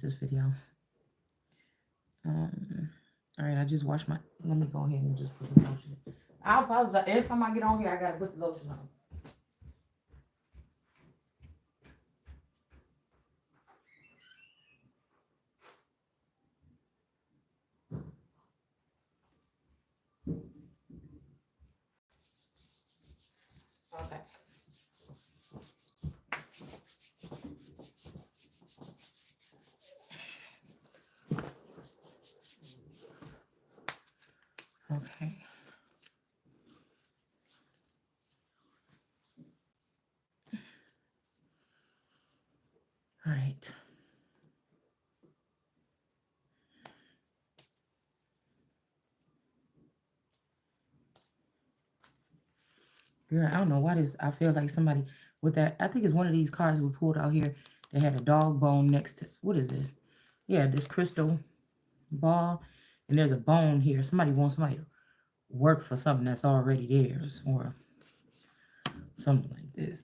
this video. All right, I just washed my. Let me go ahead and just put the lotion. I apologize. Every time I get on here, I gotta put the lotion on. Okay. Okay. All right. Girl, I don't know why this. I feel like somebody with that. I think it's one of these cars we pulled out here that had a dog bone next to. What is this? Yeah, this crystal ball, and there's a bone here. Somebody wants somebody to work for something that's already theirs, or something like this.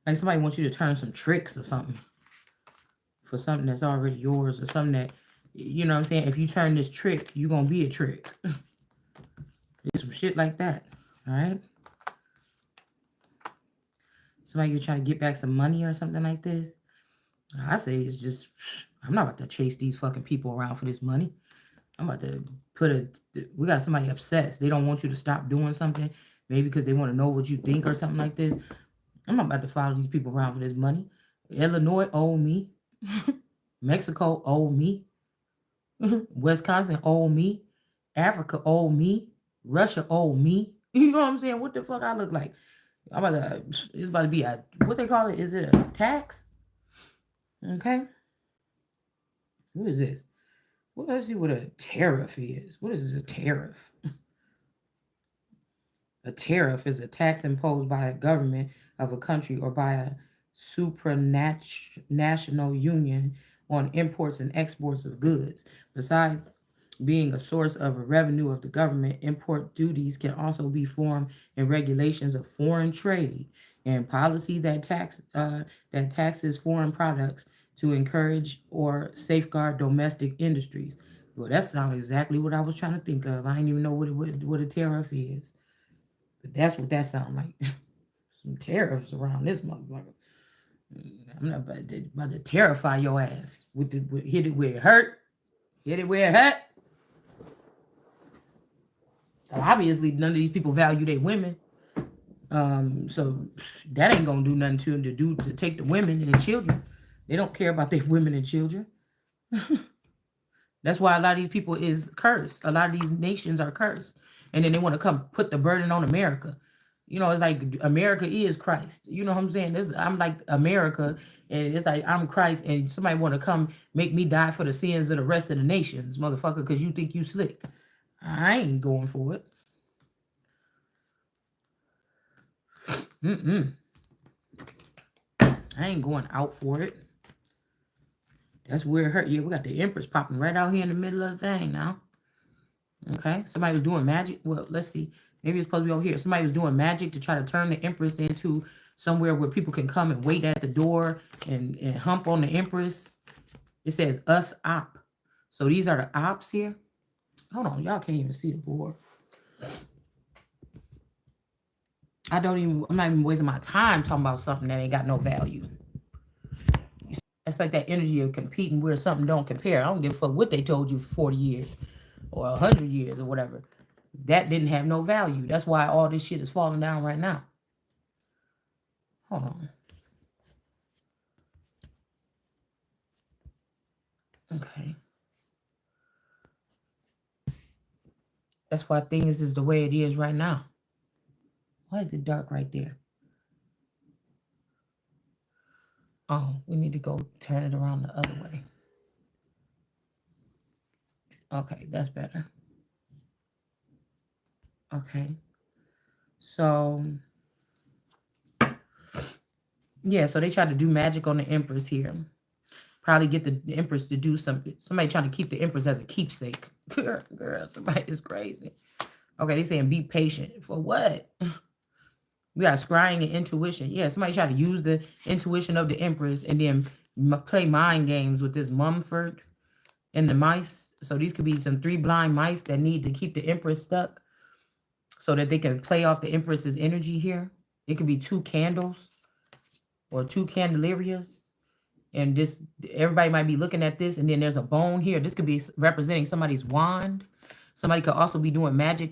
Like somebody wants you to turn some tricks or something for something that's already yours, or something that, you know what I'm saying? If you turn this trick, you're going to be a trick. Some shit like that. All right? Somebody you're trying to get back some money or something like this. I say it's just, I'm not about to chase these fucking people around for this money. I'm about to we got somebody obsessed. They don't want you to stop doing something. Maybe because they want to know what you think or something like this. I'm not about to follow these people around for this money. Illinois owe me. Mexico owe me. Wisconsin owe me. Africa owe me. Russia owe me. You know what I'm saying? What the fuck I look like? It's about to be a, what they call it? Is it a tax? Okay. What is this? Well, let's see what a tariff is. What is a tariff? A tariff is a tax imposed by a government of a country or by a supranational union on imports and exports of goods. Besides being a source of a revenue of the government, import duties can also be formed in regulations of foreign trade and policy that taxes foreign products to encourage or safeguard domestic industries. Well, that sounds exactly what I was trying to think of. I didn't even know what a tariff is. But that's what that sounds like. Some tariffs around this motherfucker. I'm not about to terrify your ass. Hit it where it hurt. Hit it where it hurt. Obviously, none of these people value their women. So that ain't gonna do nothing to them to take the women and the children. They don't care about their women and children. That's why a lot of these people is cursed. A lot of these nations are cursed. And then they want to come put the burden on America. You know, it's like America is Christ. You know what I'm saying? I'm like America, and it's like I'm Christ, and somebody want to come make me die for the sins of the rest of the nations, motherfucker, because you think you slick. I ain't going for it. I ain't going out for it. That's where it hurt. Yeah, we got the Empress popping right out here in the middle of the thing now. Okay, somebody was doing magic. Well, let's see. Maybe it's supposed to be over here. Somebody was doing magic to try to turn the Empress into somewhere where people can come and wait at the door and hump on the Empress. It says us op. So these are the ops here. Hold on, y'all can't even see the board. I'm not even wasting my time talking about something that ain't got no value. It's like that energy of competing where something don't compare. I don't give a fuck what they told you for 40 years or 100 years or whatever. That didn't have no value. That's why all this shit is falling down right now. Hold on. Okay. That's why things is the way it is right now. Why is it dark right there? Oh, we need to go turn it around the other way. Okay, that's better. Okay. So, yeah, so they tried to do magic on the Empress here. Probably get the Empress to do something. Somebody trying to keep the Empress as a keepsake. Girl, somebody is crazy. Okay, they saying be patient. For what? We got scrying and intuition. Yeah, somebody try to use the intuition of the Empress and then play mind games with this Mumford and the mice. So these could be some 3 blind mice that need to keep the Empress stuck so that they can play off the Empress's energy here. It could be 2 candles or 2 candelarias. And this, everybody might be looking at this, and then there's a bone here. This could be representing somebody's wand. Somebody could also be doing magic,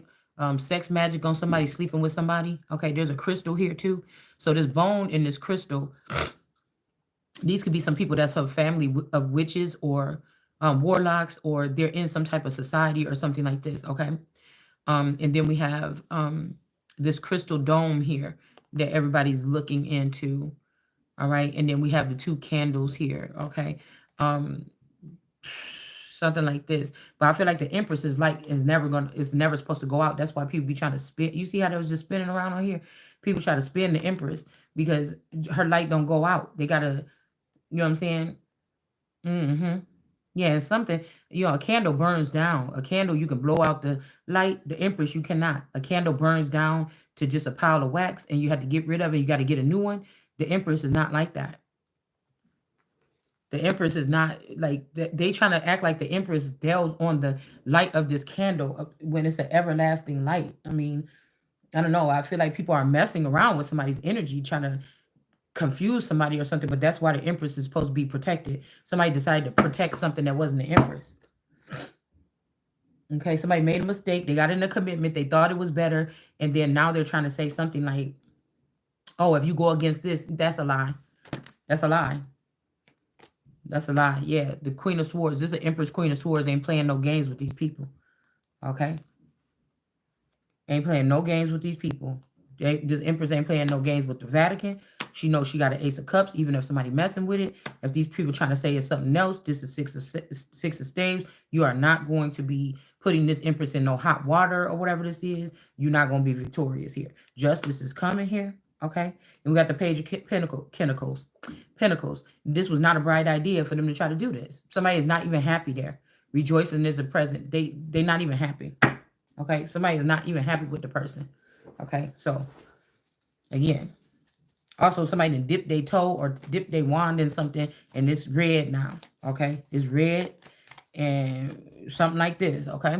sex magic on somebody, sleeping with somebody. Okay, there's a crystal here too. So this bone in this crystal, these could be some people that's a family of witches or warlocks, or they're in some type of society or something like this. Okay, and then we have this crystal dome here that everybody's looking into. All right, and then we have the 2 candles here. Okay, um, something like this. But I feel like the Empress is like it's never supposed to go out. That's why people be trying to spin. You see how they was just spinning around on here? People try to spin the Empress because her light don't go out. They gotta, you know what I'm saying? Mm-hmm. Yeah, it's something, a candle burns down. A candle, you can blow out the light. The Empress, you cannot. A candle burns down to just a pile of wax and you have to get rid of it. You got to get a new one. The Empress is not like that. The Empress is not like they trying to act like the Empress delves on the light of this candle when it's an everlasting light. I mean, I don't know. I feel like people are messing around with somebody's energy, trying to confuse somebody or something, but that's why the Empress is supposed to be protected. Somebody decided to protect something that wasn't the Empress. Okay, somebody made a mistake. They got in a commitment. They thought it was better. And then now they're trying to say something like, oh, if you go against this, that's a lie. That's a lie. That's a lie. Yeah, the Queen of Swords. This is an Empress Queen of Swords ain't playing no games with these people. Okay? Ain't playing no games with these people. This Empress ain't playing no games with the Vatican. She knows she got an Ace of Cups, even if somebody messing with it. If these people trying to say it's something else, this is six of Staves. You are not going to be putting this Empress in no hot water or whatever this is. You're not going to be victorious here. Justice is coming here. Okay? And we got the Page of Pentacles. This was not a bright idea for them to try to do this. Somebody is not even happy there. Rejoicing is a present. They're not even happy. Okay? Somebody is not even happy with the person. Okay? So, again, also somebody done dip their toe or dip their wand in something, and it's red now. Okay? It's red and something like this. Okay?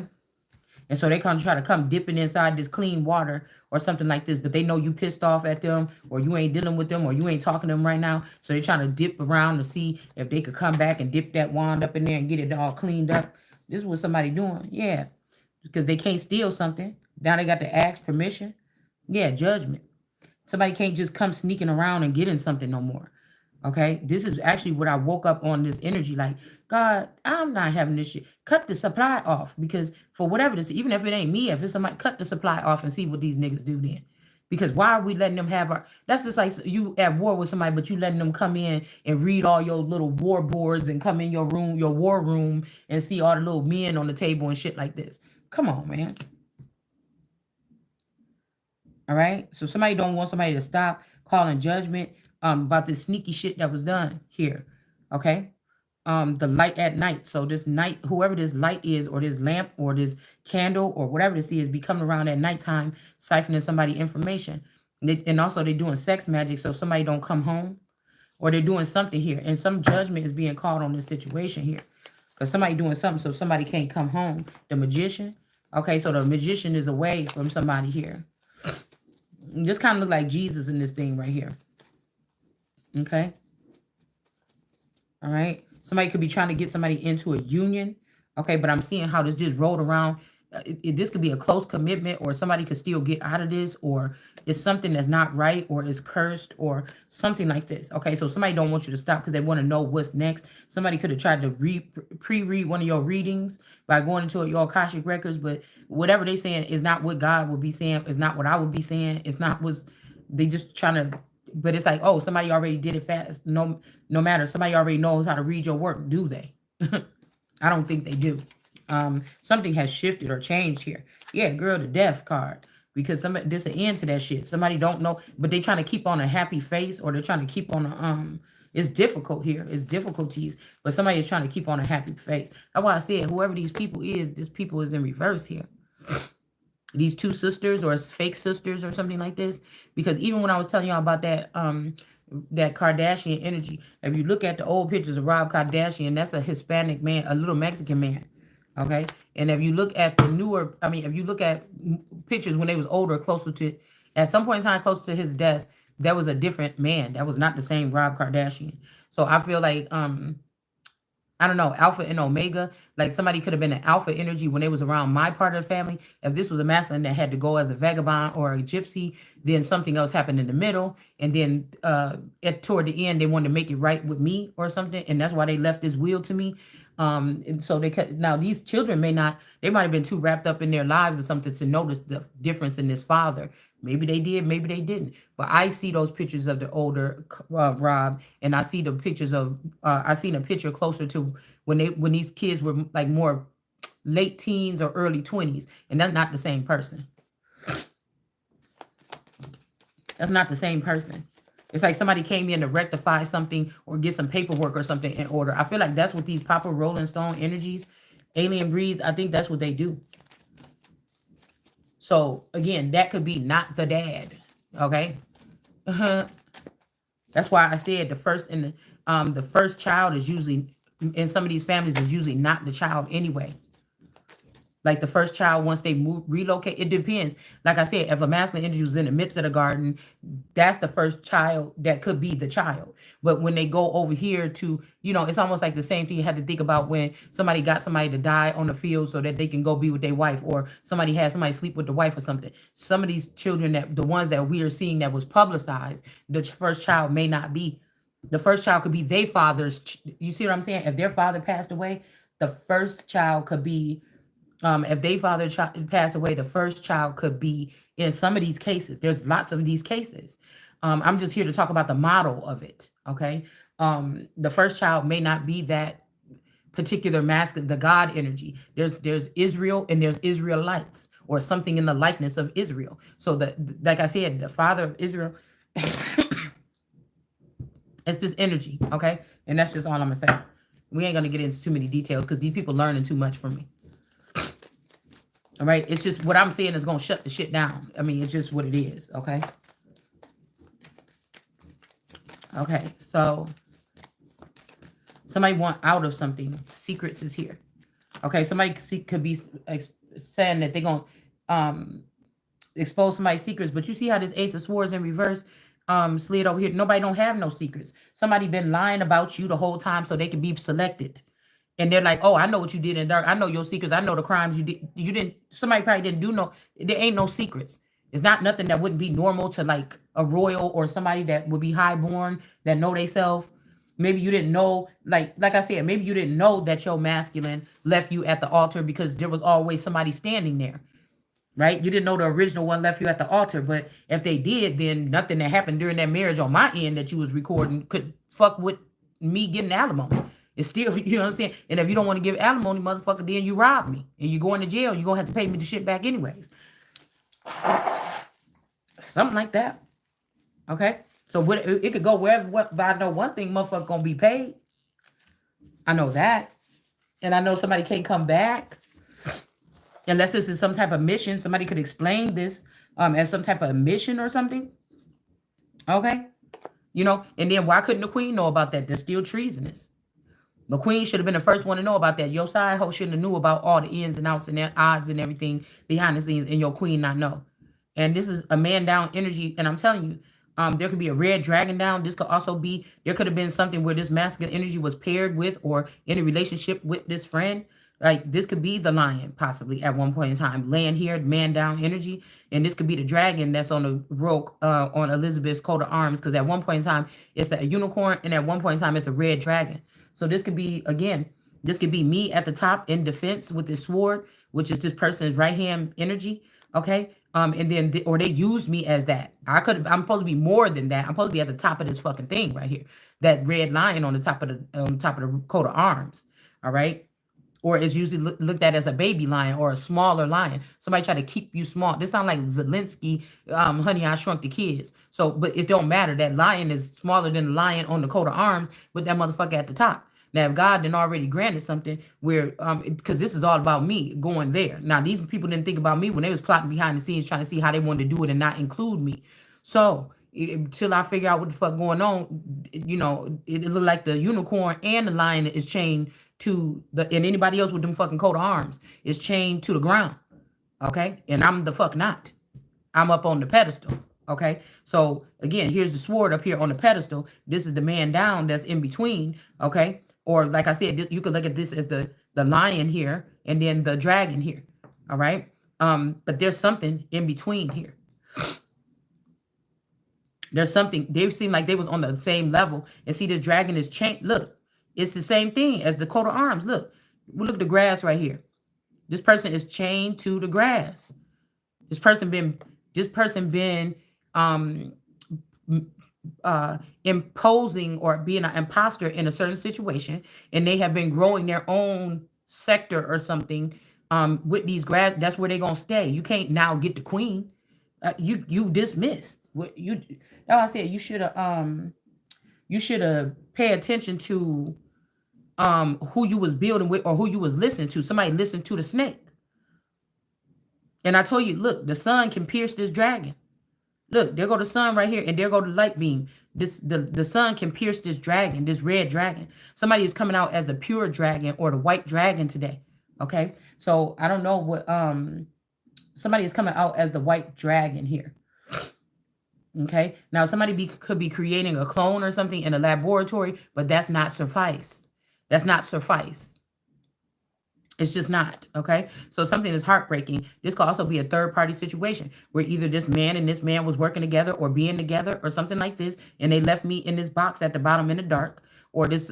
And so they come try to come dipping inside this clean water or something like this, but they know you pissed off at them, or you ain't dealing with them, or you ain't talking to them right now. So they're trying to dip around to see if they could come back and dip that wand up in there and get it all cleaned up. This is what somebody doing. Yeah. Because they can't steal something. Now they got to ask permission. Yeah, judgment. Somebody can't just come sneaking around and getting something no more. Okay, this is actually what I woke up on, this energy like, God, I'm not having this shit. Cut the supply off, because for whatever this, even if it ain't me, if it's somebody, cut the supply off and see what these niggas do then. Because why are we letting them have our, that's just like you at war with somebody, but you letting them come in and read all your little war boards and come in your room, your war room, and see all the little men on the table and shit like this. Come on, man. All right. So somebody don't want somebody to stop calling judgment about this sneaky shit that was done here. Okay. The light at night. So this night, whoever this light is, or this lamp, or this candle, or whatever this is, be coming around at nighttime, siphoning somebody information. And also they're doing sex magic, so somebody don't come home, or they're doing something here, and some judgment is being called on this situation here, because somebody doing something so somebody can't come home. The Magician. Okay, so the Magician is away from somebody here. This kind of look like Jesus in this thing right here. Okay. All right. Somebody could be trying to get somebody into a union. Okay. But I'm seeing how this just rolled around. This could be a close commitment, or somebody could still get out of this, or it's something that's not right, or is cursed, or something like this. Okay. So somebody don't want you to stop because they want to know what's next. Somebody could have tried to pre-read one of your readings by going into your Akashic records, but whatever they saying is not what God would be saying. It's not what I would be saying. It's not what they just trying to, but it's like, oh, somebody already did it fast. No matter. Somebody already knows how to read your work. Do they? I don't think they do. Something has shifted or changed here. Yeah, girl, the death card. Because somebody, there's an end to that shit. Somebody don't know, but they trying to keep on a happy face, or they're trying to keep on a it's difficult here. It's difficulties, but somebody is trying to keep on a happy face. That's why I said whoever these people is, this people is in reverse here. these two sisters or fake sisters or something like this. Because even when I was telling y'all about that Kardashian energy, if you look at the old pictures of Rob Kardashian, that's a Hispanic man, a little Mexican man. Okay. And if you look at the newer, I mean, if you look at pictures when they was older, closer to, at some point in time, close to his death, that was a different man. That was not the same Rob Kardashian. So I feel like I don't know, alpha and omega. Like somebody could have been an alpha energy when they was around my part of the family. If this was a masculine that had to go as a vagabond or a gypsy, then something else happened in the middle. And then toward the end, they wanted to make it right with me or something. And that's why they left this will to me. And so now these children they might have been too wrapped up in their lives or something to notice the difference in this father. Maybe they did, maybe they didn't. But I see those pictures of the older Rob, and I see the pictures of I seen a picture closer to when these kids were like more late teens or early 20s, and that's not the same person. That's not the same person. It's like somebody came in to rectify something or get some paperwork or something in order. I feel like that's what these Papa Rolling Stone energies, alien breeds, I think that's what they do. So again, that could be not the dad. Okay. That's why I said the first child is usually in some of these families is usually not the child anyway. Like the first child, once they relocate, it depends. Like I said, if a masculine energy was in the midst of the garden, that's the first child that could be the child. But when they go over here to, it's almost like the same thing you had to think about when somebody got somebody to die on the field so that they can go be with their wife, or somebody had somebody sleep with the wife or something. Some of these children, that the ones that we are seeing that was publicized, the first child may not be. The first child could be their father's. You see what I'm saying? If their father passed away, the first child could be if they father passed away, the first child could be in some of these cases. There's lots of these cases. I'm just here to talk about the model of it. Okay. The first child may not be that particular masculine, the God energy. There's Israel and there's Israelites or something in the likeness of Israel. So like I said, the father of Israel, it's this energy. Okay. And that's just all I'm gonna say. We ain't gonna get into too many details because these people learning too much from me. All right. It's just what I'm saying is going to shut the shit down. I mean, it's just what it is. Okay. Okay. So somebody want out of something. Secrets is here. Okay. Somebody could be saying that they're going to expose somebody's secrets. But you see how this Ace of Swords in reverse slid over here. Nobody don't have no secrets. Somebody been lying about you the whole time so they can be selected. And they're like, oh, I know what you did in dark. I know your secrets. I know the crimes you did. You didn't. Somebody probably didn't do no. There ain't no secrets. It's not nothing that wouldn't be normal to like a royal or somebody that would be highborn that know they self. Maybe you didn't know, like I said, maybe you didn't know that your masculine left you at the altar because there was always somebody standing there, right? You didn't know the original one left you at the altar, but if they did, then nothing that happened during that marriage on my end that you was recording could fuck with me getting alimony. It's still, you know what I'm saying? And if you don't want to give alimony, motherfucker, then you rob me. And you go into jail, you're going to have to pay me the shit back anyways. Something like that. Okay? So it could go wherever, but I know one thing, motherfucker going to be paid. I know that. And I know somebody can't come back. Unless this is some type of mission. Somebody could explain this as some type of mission or something. Okay? And then why couldn't the queen know about that? That's still treasonous. The queen should have been the first one to know about that. Your side hoe shouldn't have knew about all the ins and outs and the odds and everything behind the scenes, and your queen not know. And this is a man down energy, and I'm telling you, there could be a red dragon down. This could also be, there could have been something where this masculine energy was paired with or in a relationship with this friend. Like this could be the lion possibly at one point in time, laying here, man down energy, and this could be the dragon that's on the rope on Elizabeth's coat of arms, because at one point in time it's a unicorn, and at one point in time it's a red dragon. So this could be, again, this could be me at the top in defense with this sword, which is this person's right hand energy. Okay. And then, or they use me as that. I'm supposed to be more than that. I'm supposed to be at the top of this fucking thing right here. That red lion on the top of the coat of arms. All right. Or it's usually looked at as a baby lion or a smaller lion. Somebody try to keep you small. This sounds like Zelensky, Honey, I Shrunk the Kids. So, but it don't matter. That lion is smaller than the lion on the coat of arms with that motherfucker at the top. Now, if God then already granted something where, because this is all about me going there. Now, these people didn't think about me when they was plotting behind the scenes, trying to see how they wanted to do it and not include me. So until I figure out what the fuck going on, it looked like the unicorn and the lion is chained to and anybody else with them fucking coat of arms is chained to the ground. Okay, and I'm the fuck not. I'm up on the pedestal. Okay, so again, here's the sword up here on the pedestal. This is the man down that's in between. Okay, or like I said, you could look at this as the lion here and then the dragon here. All right, but there's something in between here. There's something. They seem like they was on the same level. And see, this dragon is chained. Look, it's the same thing as the coat of arms. Look at the grass right here. This person is chained to the grass. This person been um imposing or being an imposter in a certain situation, and they have been growing their own sector or something with these grass. That's where they're gonna stay. You can't now get the queen. You dismissed. What you Now I said you should have pay attention to who you was building with or who you was listening to. Somebody listened to the snake. And I told you, look, the sun can pierce this dragon. Look, there go the sun right here, and there go the light beam. The sun can pierce this dragon, this red dragon. Somebody is coming out as the pure dragon or the white dragon today. Okay, so I don't know what somebody is coming out as the white dragon here. Okay, now somebody could be creating a clone or something in a laboratory, but that's not suffice. That's not suffice. It's just not. Okay. So something is heartbreaking. This could also be a third party situation where either this man and this man was working together or being together or something like this. And they left me in this box at the bottom in the dark, or this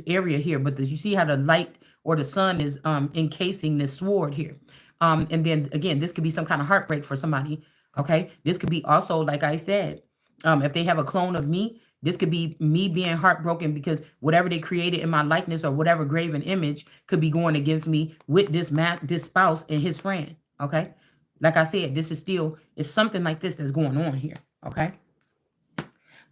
area here. But you see how the light or the sun is encasing this sword here. And then again, this could be some kind of heartbreak for somebody. Okay. This could be also, like I said, if they have a clone of me, this could be me being heartbroken because whatever they created in my likeness or whatever graven image could be going against me with this spouse and his friend. Okay. Like I said, it's something like this that's going on here. Okay.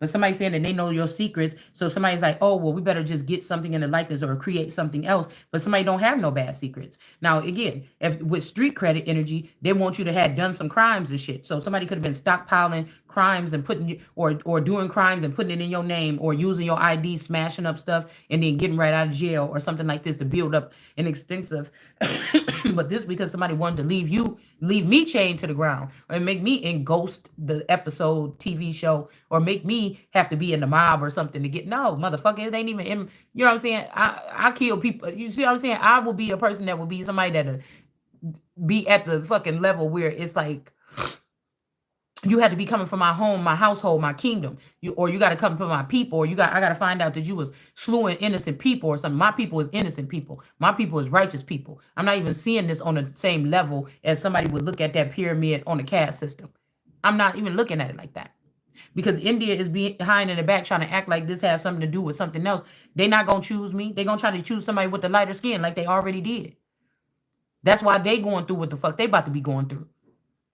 But somebody saying that they know your secrets. So somebody's like, oh, well, we better just get something in the likeness or create something else. But somebody don't have no bad secrets. Now, again, if with street credit energy, they want you to have done some crimes and shit. So somebody could have been stockpiling crimes and putting or doing crimes and putting it in your name or using your ID, smashing up stuff and then getting right out of jail or something like this to build up an extensive. But this because somebody wanted to leave me chained to the ground or make me in Ghost, the episode TV show, or make me have to be in the mob or something to get no motherfucker. It ain't even in, you know what I'm saying? I kill people. You see what I'm saying? I will be a person that will be somebody that be at the fucking level where it's like you had to be coming from my home, my household, my kingdom. You got to come from my people, or I got to find out that you was slewing innocent people or something. My people is innocent people. My people is righteous people. I'm not even seeing this on the same level as somebody would look at that pyramid on the caste system. I'm not even looking at it like that. Because India is behind in the back trying to act like this has something to do with something else. They're not going to choose me. They're going to try to choose somebody with the lighter skin like they already did. That's why they going through what the fuck they about to be going through.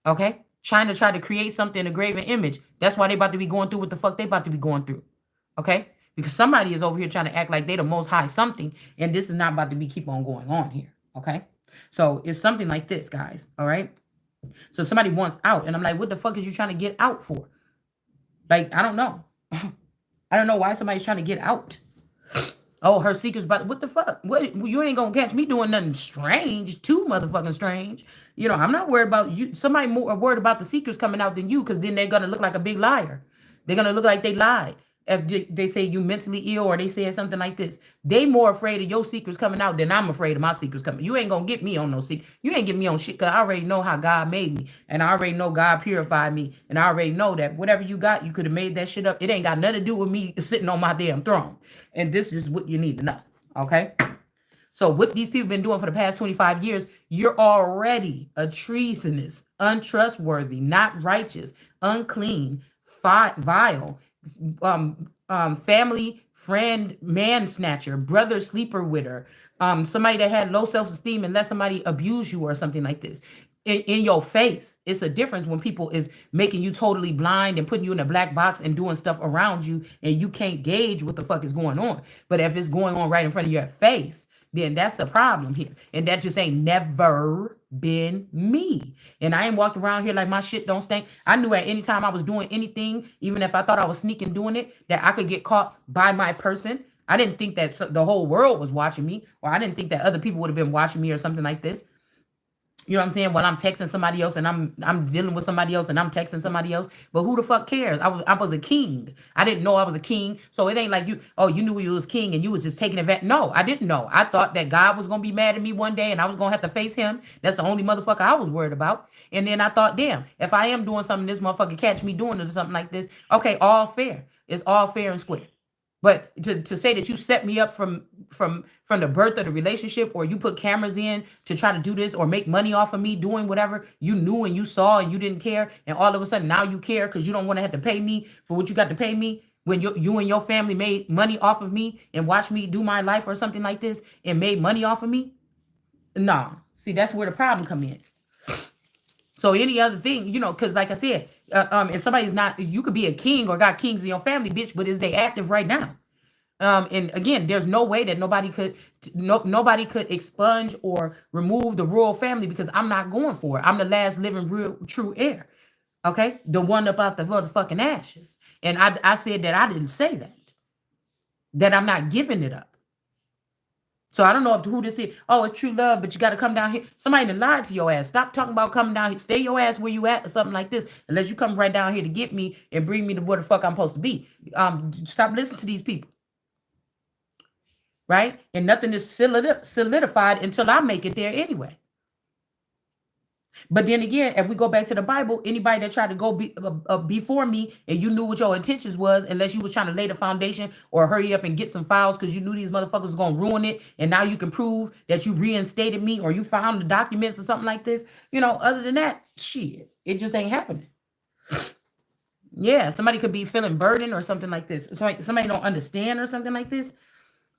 Okay? China tried to create something, a graven image. That's why they about to be going through what the fuck they about to be going through. Okay? Because somebody is over here trying to act like they the most high something, and this is not about to be keep on going on here. Okay? So it's something like this, guys. All right? So somebody wants out, and I'm like, what the fuck is you trying to get out for? Like, I don't know. I don't know why somebody's trying to get out. Oh, her secret's about what the fuck? What, you ain't gonna catch me doing nothing strange, too motherfucking strange. You know, I'm not worried about you. Somebody more worried about the secrets coming out than you, because then they're gonna look like a big liar. They're gonna look like they lied. If they say you mentally ill or they say something like this, they more afraid of your secrets coming out than I'm afraid of my secrets coming. You ain't gonna get me on no secret. You ain't get me on shit, because I already know how God made me, and I already know God purified me, and I already know that whatever you got, you could have made that shit up. It ain't got nothing to do with me sitting on my damn throne. And this is what you need to know. Okay? So what these people been doing for the past 25 years, you're already a treasonous, untrustworthy, not righteous, unclean, vile, family friend man snatcher, brother sleeper with her, somebody that had low self-esteem and let somebody abuse you or something like this. in your face. It's a difference when people is making you totally blind and putting you in a black box and doing stuff around you and you can't gauge what the fuck is going on. But if it's going on right in front of your face, then that's the problem here. And that just ain't never been me. And I ain't walked around here like my shit don't stink. I knew at any time I was doing anything, even if I thought I was sneaking doing it, that I could get caught by my person. I didn't think that the whole world was watching me, or I didn't think that other people would have been watching me or something like this. You know what I'm saying? While I'm texting somebody else and I'm dealing with somebody else and I'm texting somebody else. But who the fuck cares? I was a king. I didn't know I was a king. So it ain't like you knew you was king and you was just taking advantage. No, I didn't know. I thought that God was gonna be mad at me one day and I was gonna have to face him. That's the only motherfucker I was worried about. And then I thought, damn, if I am doing something, this motherfucker catch me doing it or something like this. Okay, all fair. It's all fair and square. But to say that you set me up from the birth of the relationship, or you put cameras in to try to do this or make money off of me doing whatever you knew and you saw and you didn't care, and all of a sudden now you care because you don't want to have to pay me for what you got to pay me when you and your family made money off of me and watched me do my life or something like this and made money off of me. Nah, see, that's where the problem come in. So any other thing, because like I said, if somebody's not, you could be a king or got kings in your family, bitch, but is they active right now? And again, there's no way that nobody could expunge or remove the royal family, because I'm not going for it. I'm the last living real true heir. Okay, the one about the motherfucking ashes. And I said that I didn't say that I'm not giving it up. So I don't know who this is. Oh, it's true love, but you got to come down here. Somebody done lied to your ass. Stop talking about coming down here. Stay your ass where you at or something like this. Unless you come right down here to get me and bring me to where the fuck I'm supposed to be. Stop listening to these people. Right? And nothing is solidified until I make it there anyway. But then again, if we go back to the Bible, anybody that tried to go before me and you knew what your intentions was, unless you was trying to lay the foundation or hurry up and get some files because you knew these motherfuckers was going to ruin it, and now you can prove that you reinstated me or you found the documents or something like this, other than that, shit, it just ain't happening. Yeah, somebody could be feeling burdened or something like this. Somebody don't understand or something like this.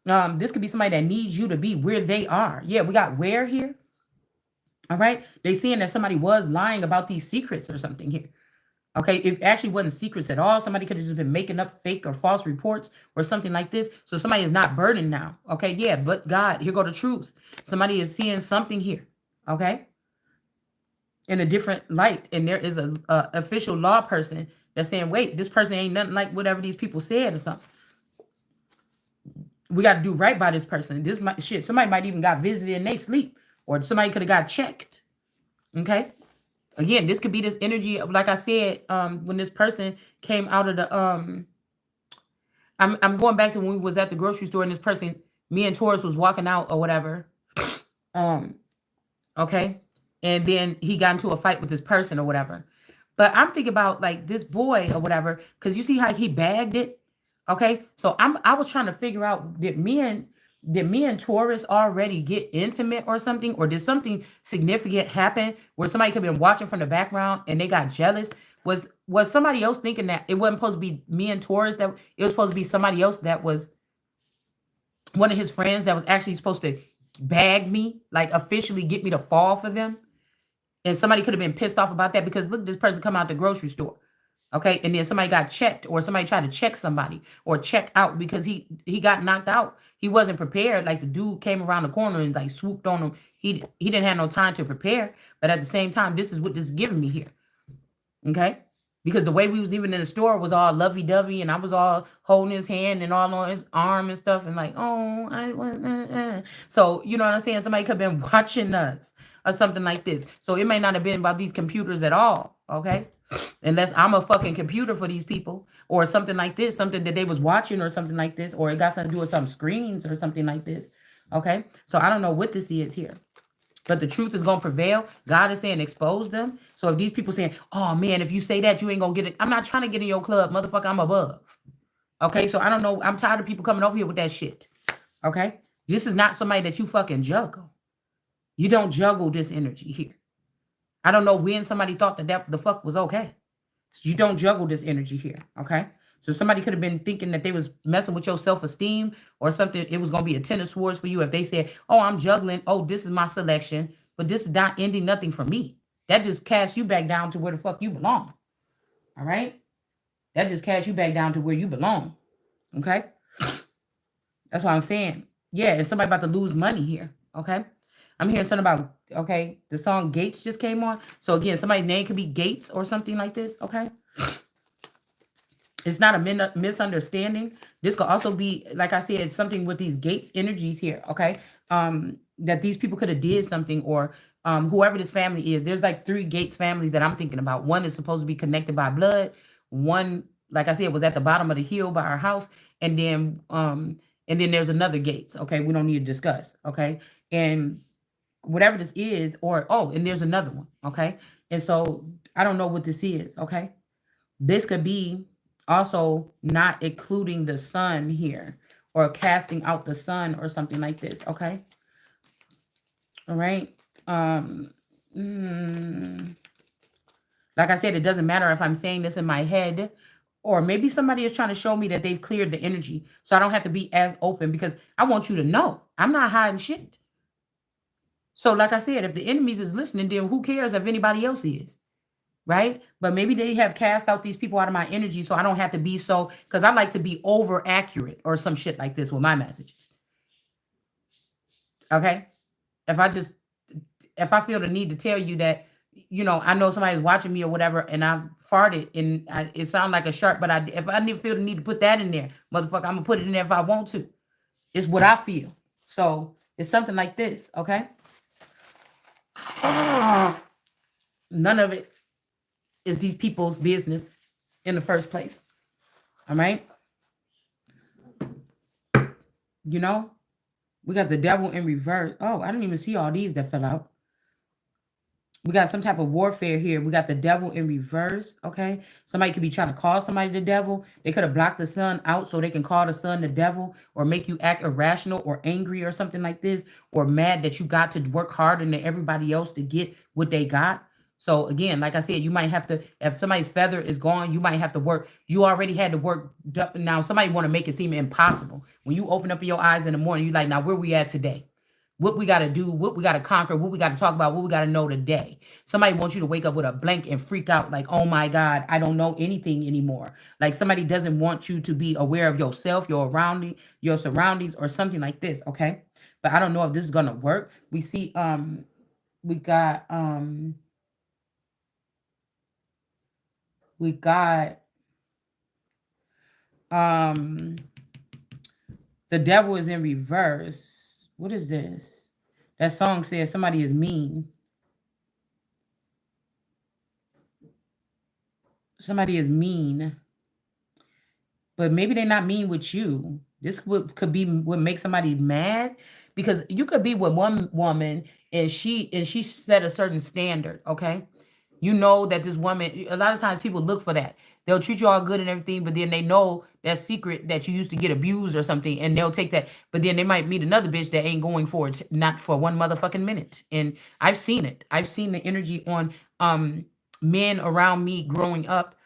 This could be somebody that needs you to be where they are. Yeah, we got where here. All right. They seeing that somebody was lying about these secrets or something here. Okay. It actually wasn't secrets at all. Somebody could have just been making up fake or false reports or something like this. So somebody is not burdened now. Okay. Yeah. But God, here go the truth. Somebody is seeing something here. Okay. In a different light. And there is a official law person that's saying, wait, this person ain't nothing like whatever these people said or something. We got to do right by this person. Somebody might even got visited in their sleep. Or somebody could have got checked. Okay. Again, this could be this energy of, like I said, when this person came out of the I'm going back to when we was at the grocery store and this person, me and Taurus was walking out or whatever. Okay. And then he got into a fight with this person or whatever. But I'm thinking about like this boy or whatever, because you see how he bagged it. Okay. So I was trying to figure out, did me and Taurus already get intimate or something? Or did something significant happen where somebody could have been watching from the background and they got jealous? Was somebody else thinking that it wasn't supposed to be me and Taurus, that it was supposed to be somebody else that was one of his friends that was actually supposed to bag me, like officially get me to fall for them? And somebody could have been pissed off about that because look, this person come out the grocery store. Okay, and then somebody got checked, or somebody tried to check somebody or check out because he got knocked out. He wasn't prepared. Like the dude came around the corner and like swooped on him. He didn't have no time to prepare. But at the same time, this is what this is giving me here. Okay, because the way we was even in the store was all lovey-dovey, and I was all holding his hand and all on his arm and stuff, and like, oh, I want. So you know what I'm saying? Somebody could have been watching us or something like this. So it may not have been about these computers at all. Okay. Unless I'm a fucking computer for these people or something like this, something that they was watching or something like this, or it got something to do with some screens or something like this. Okay. So I don't know what this is here, but the truth is going to prevail. God is saying expose them. So if these people saying, oh man, if you say that, you ain't going to get it. I'm not trying to get in your club, motherfucker. I'm above. Okay. So I don't know. I'm tired of people coming over here with that shit. Okay. This is not somebody that you fucking juggle. You don't juggle this energy here. I don't know when somebody thought that the fuck was okay. So you don't juggle this energy here, okay? So somebody could have been thinking that they was messing with your self-esteem or something. It was going to be a 10 of swords for you if they said, oh, I'm juggling. Oh, this is my selection. But this is not ending nothing for me. That just casts you back down to where the fuck you belong. All right? That just casts you back down to where you belong. Okay? That's what I'm saying. Yeah, and somebody about to lose money here. Okay? I'm hearing something about, okay, the song Gates just came on. So again, somebody's name could be Gates or something like this. Okay? It's not a misunderstanding. This could also be, like I said, something with these Gates energies here. Okay, that these people could have did something, or whoever this family is. There's like 3 Gates families that I'm thinking about. One is supposed to be connected by blood. One, like I said, was at the bottom of the hill by our house, and then there's another Gates. Okay, we don't need to discuss. Okay, and whatever this is, or oh, and there's another one. Okay, and so I don't know what this is. Okay, this could be also not including the sun here, or casting out the sun or something like this. Okay. All right. Um, mm, like I said, it doesn't matter if I'm saying this in my head, or maybe somebody is trying to show me that they've cleared the energy. So I don't have to be as open, because I want you to know I'm not hiding shit. So, like I said, if the enemies is listening, then who cares if anybody else is? Right? But maybe they have cast out these people out of my energy, so I don't have to be so, because I like to be over accurate or some shit like this with my messages. Okay? If I just, if I feel the need to tell you that, I know somebody's watching me or whatever, and I farted and it sounded like a shark, but if I feel the need to put that in there, motherfucker, I'm gonna put it in there if I want to. It's what I feel. So it's something like this, okay? None of it is these people's business in the first place. All right? We got the devil in reverse. Oh, I didn't even see all these that fell out. We got some type of warfare here. We got the devil in reverse. Okay. Somebody could be trying to call somebody the devil. They could have blocked the sun out so they can call the sun the devil, or make you act irrational or angry or something like this, or mad that you got to work harder than everybody else to get what they got. So again, like I said, you might have to, if somebody's feather is gone, you might have to work. You already had to work. Now somebody want to make it seem impossible. When you open up your eyes in the morning, you're like, now where we at today? What we got to do, what we got to conquer, what we got to talk about, what we got to know today. Somebody wants you to wake up with a blank and freak out like, oh my God, I don't know anything anymore. Like somebody doesn't want you to be aware of yourself, your surroundings, or something like this, okay? But I don't know if this is going to work. We see, we got, the devil is in reverse. What is this? That song says somebody is mean. Somebody is mean. But maybe they're not mean with you. This could be what makes somebody mad, because you could be with one woman and she set a certain standard, okay? You know that this woman, a lot of times people look for that. They'll treat you all good and everything, but then they know that secret that you used to get abused or something, and they'll take that. But then they might meet another bitch that ain't going for it, not for one motherfucking minute. And I've seen it. I've seen the energy on men around me growing up,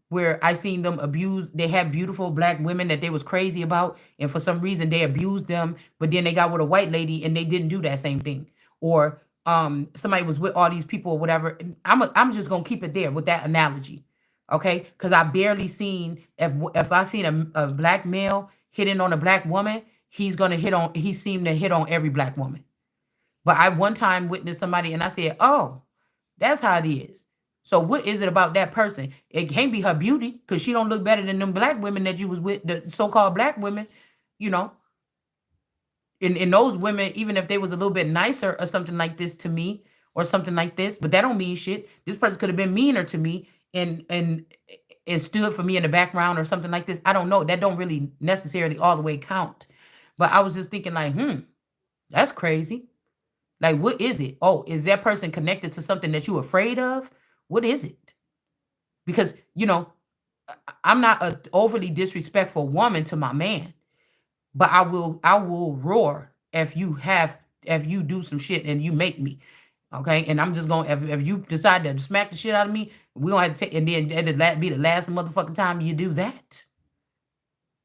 where I seen them abuse. They had beautiful black women that they was crazy about, and for some reason they abused them, but then they got with a white lady and they didn't do that same thing. Or somebody was with all these people or whatever. And I'm just gonna keep it there with that analogy, okay? Because I barely seen, if I seen a black male hitting on a black woman, he seemed to hit on every black woman. But I one time witnessed somebody and I said, oh, that's how it is. So what is it about that person? It can't be her beauty, because she don't look better than them black women that you was with, the so-called black women, you know. In those women, even if they was a little bit nicer or something like this to me, or something like this, but that don't mean shit. This person could have been meaner to me and stood for me in the background or something like this. I don't know. That don't really necessarily all the way count. But I was just thinking like, that's crazy. Like, what is it? Oh, is that person connected to something that you're afraid of? What is it? Because, I'm not an overly disrespectful woman to my man, but I will roar if you do some shit and you make me. Okay. And I'm just going, if you decide to smack the shit out of me, we don't have to take, and then it'll be the last motherfucking time you do that.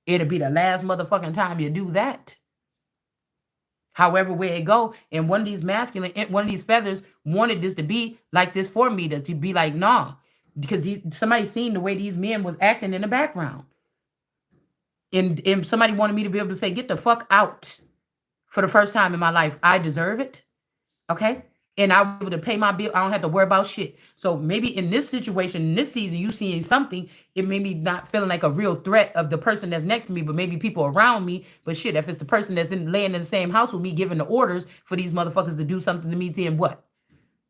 It'll be the last motherfucking time you do that. However, where it go, and one of these masculine, one of these feathers wanted this to be like this for me, to be like, nah, because somebody seen the way these men was acting in the background, and somebody wanted me to be able to say, get the fuck out for the first time in my life. I deserve it. Okay. And I was able to pay my bill. I don't have to worry about shit. So maybe in this situation, in this season, you seeing something, it may be not feeling like a real threat of the person that's next to me, but maybe people around me. But shit, if it's the person that's laying in the same house with me, giving the orders for these motherfuckers to do something to me, then what?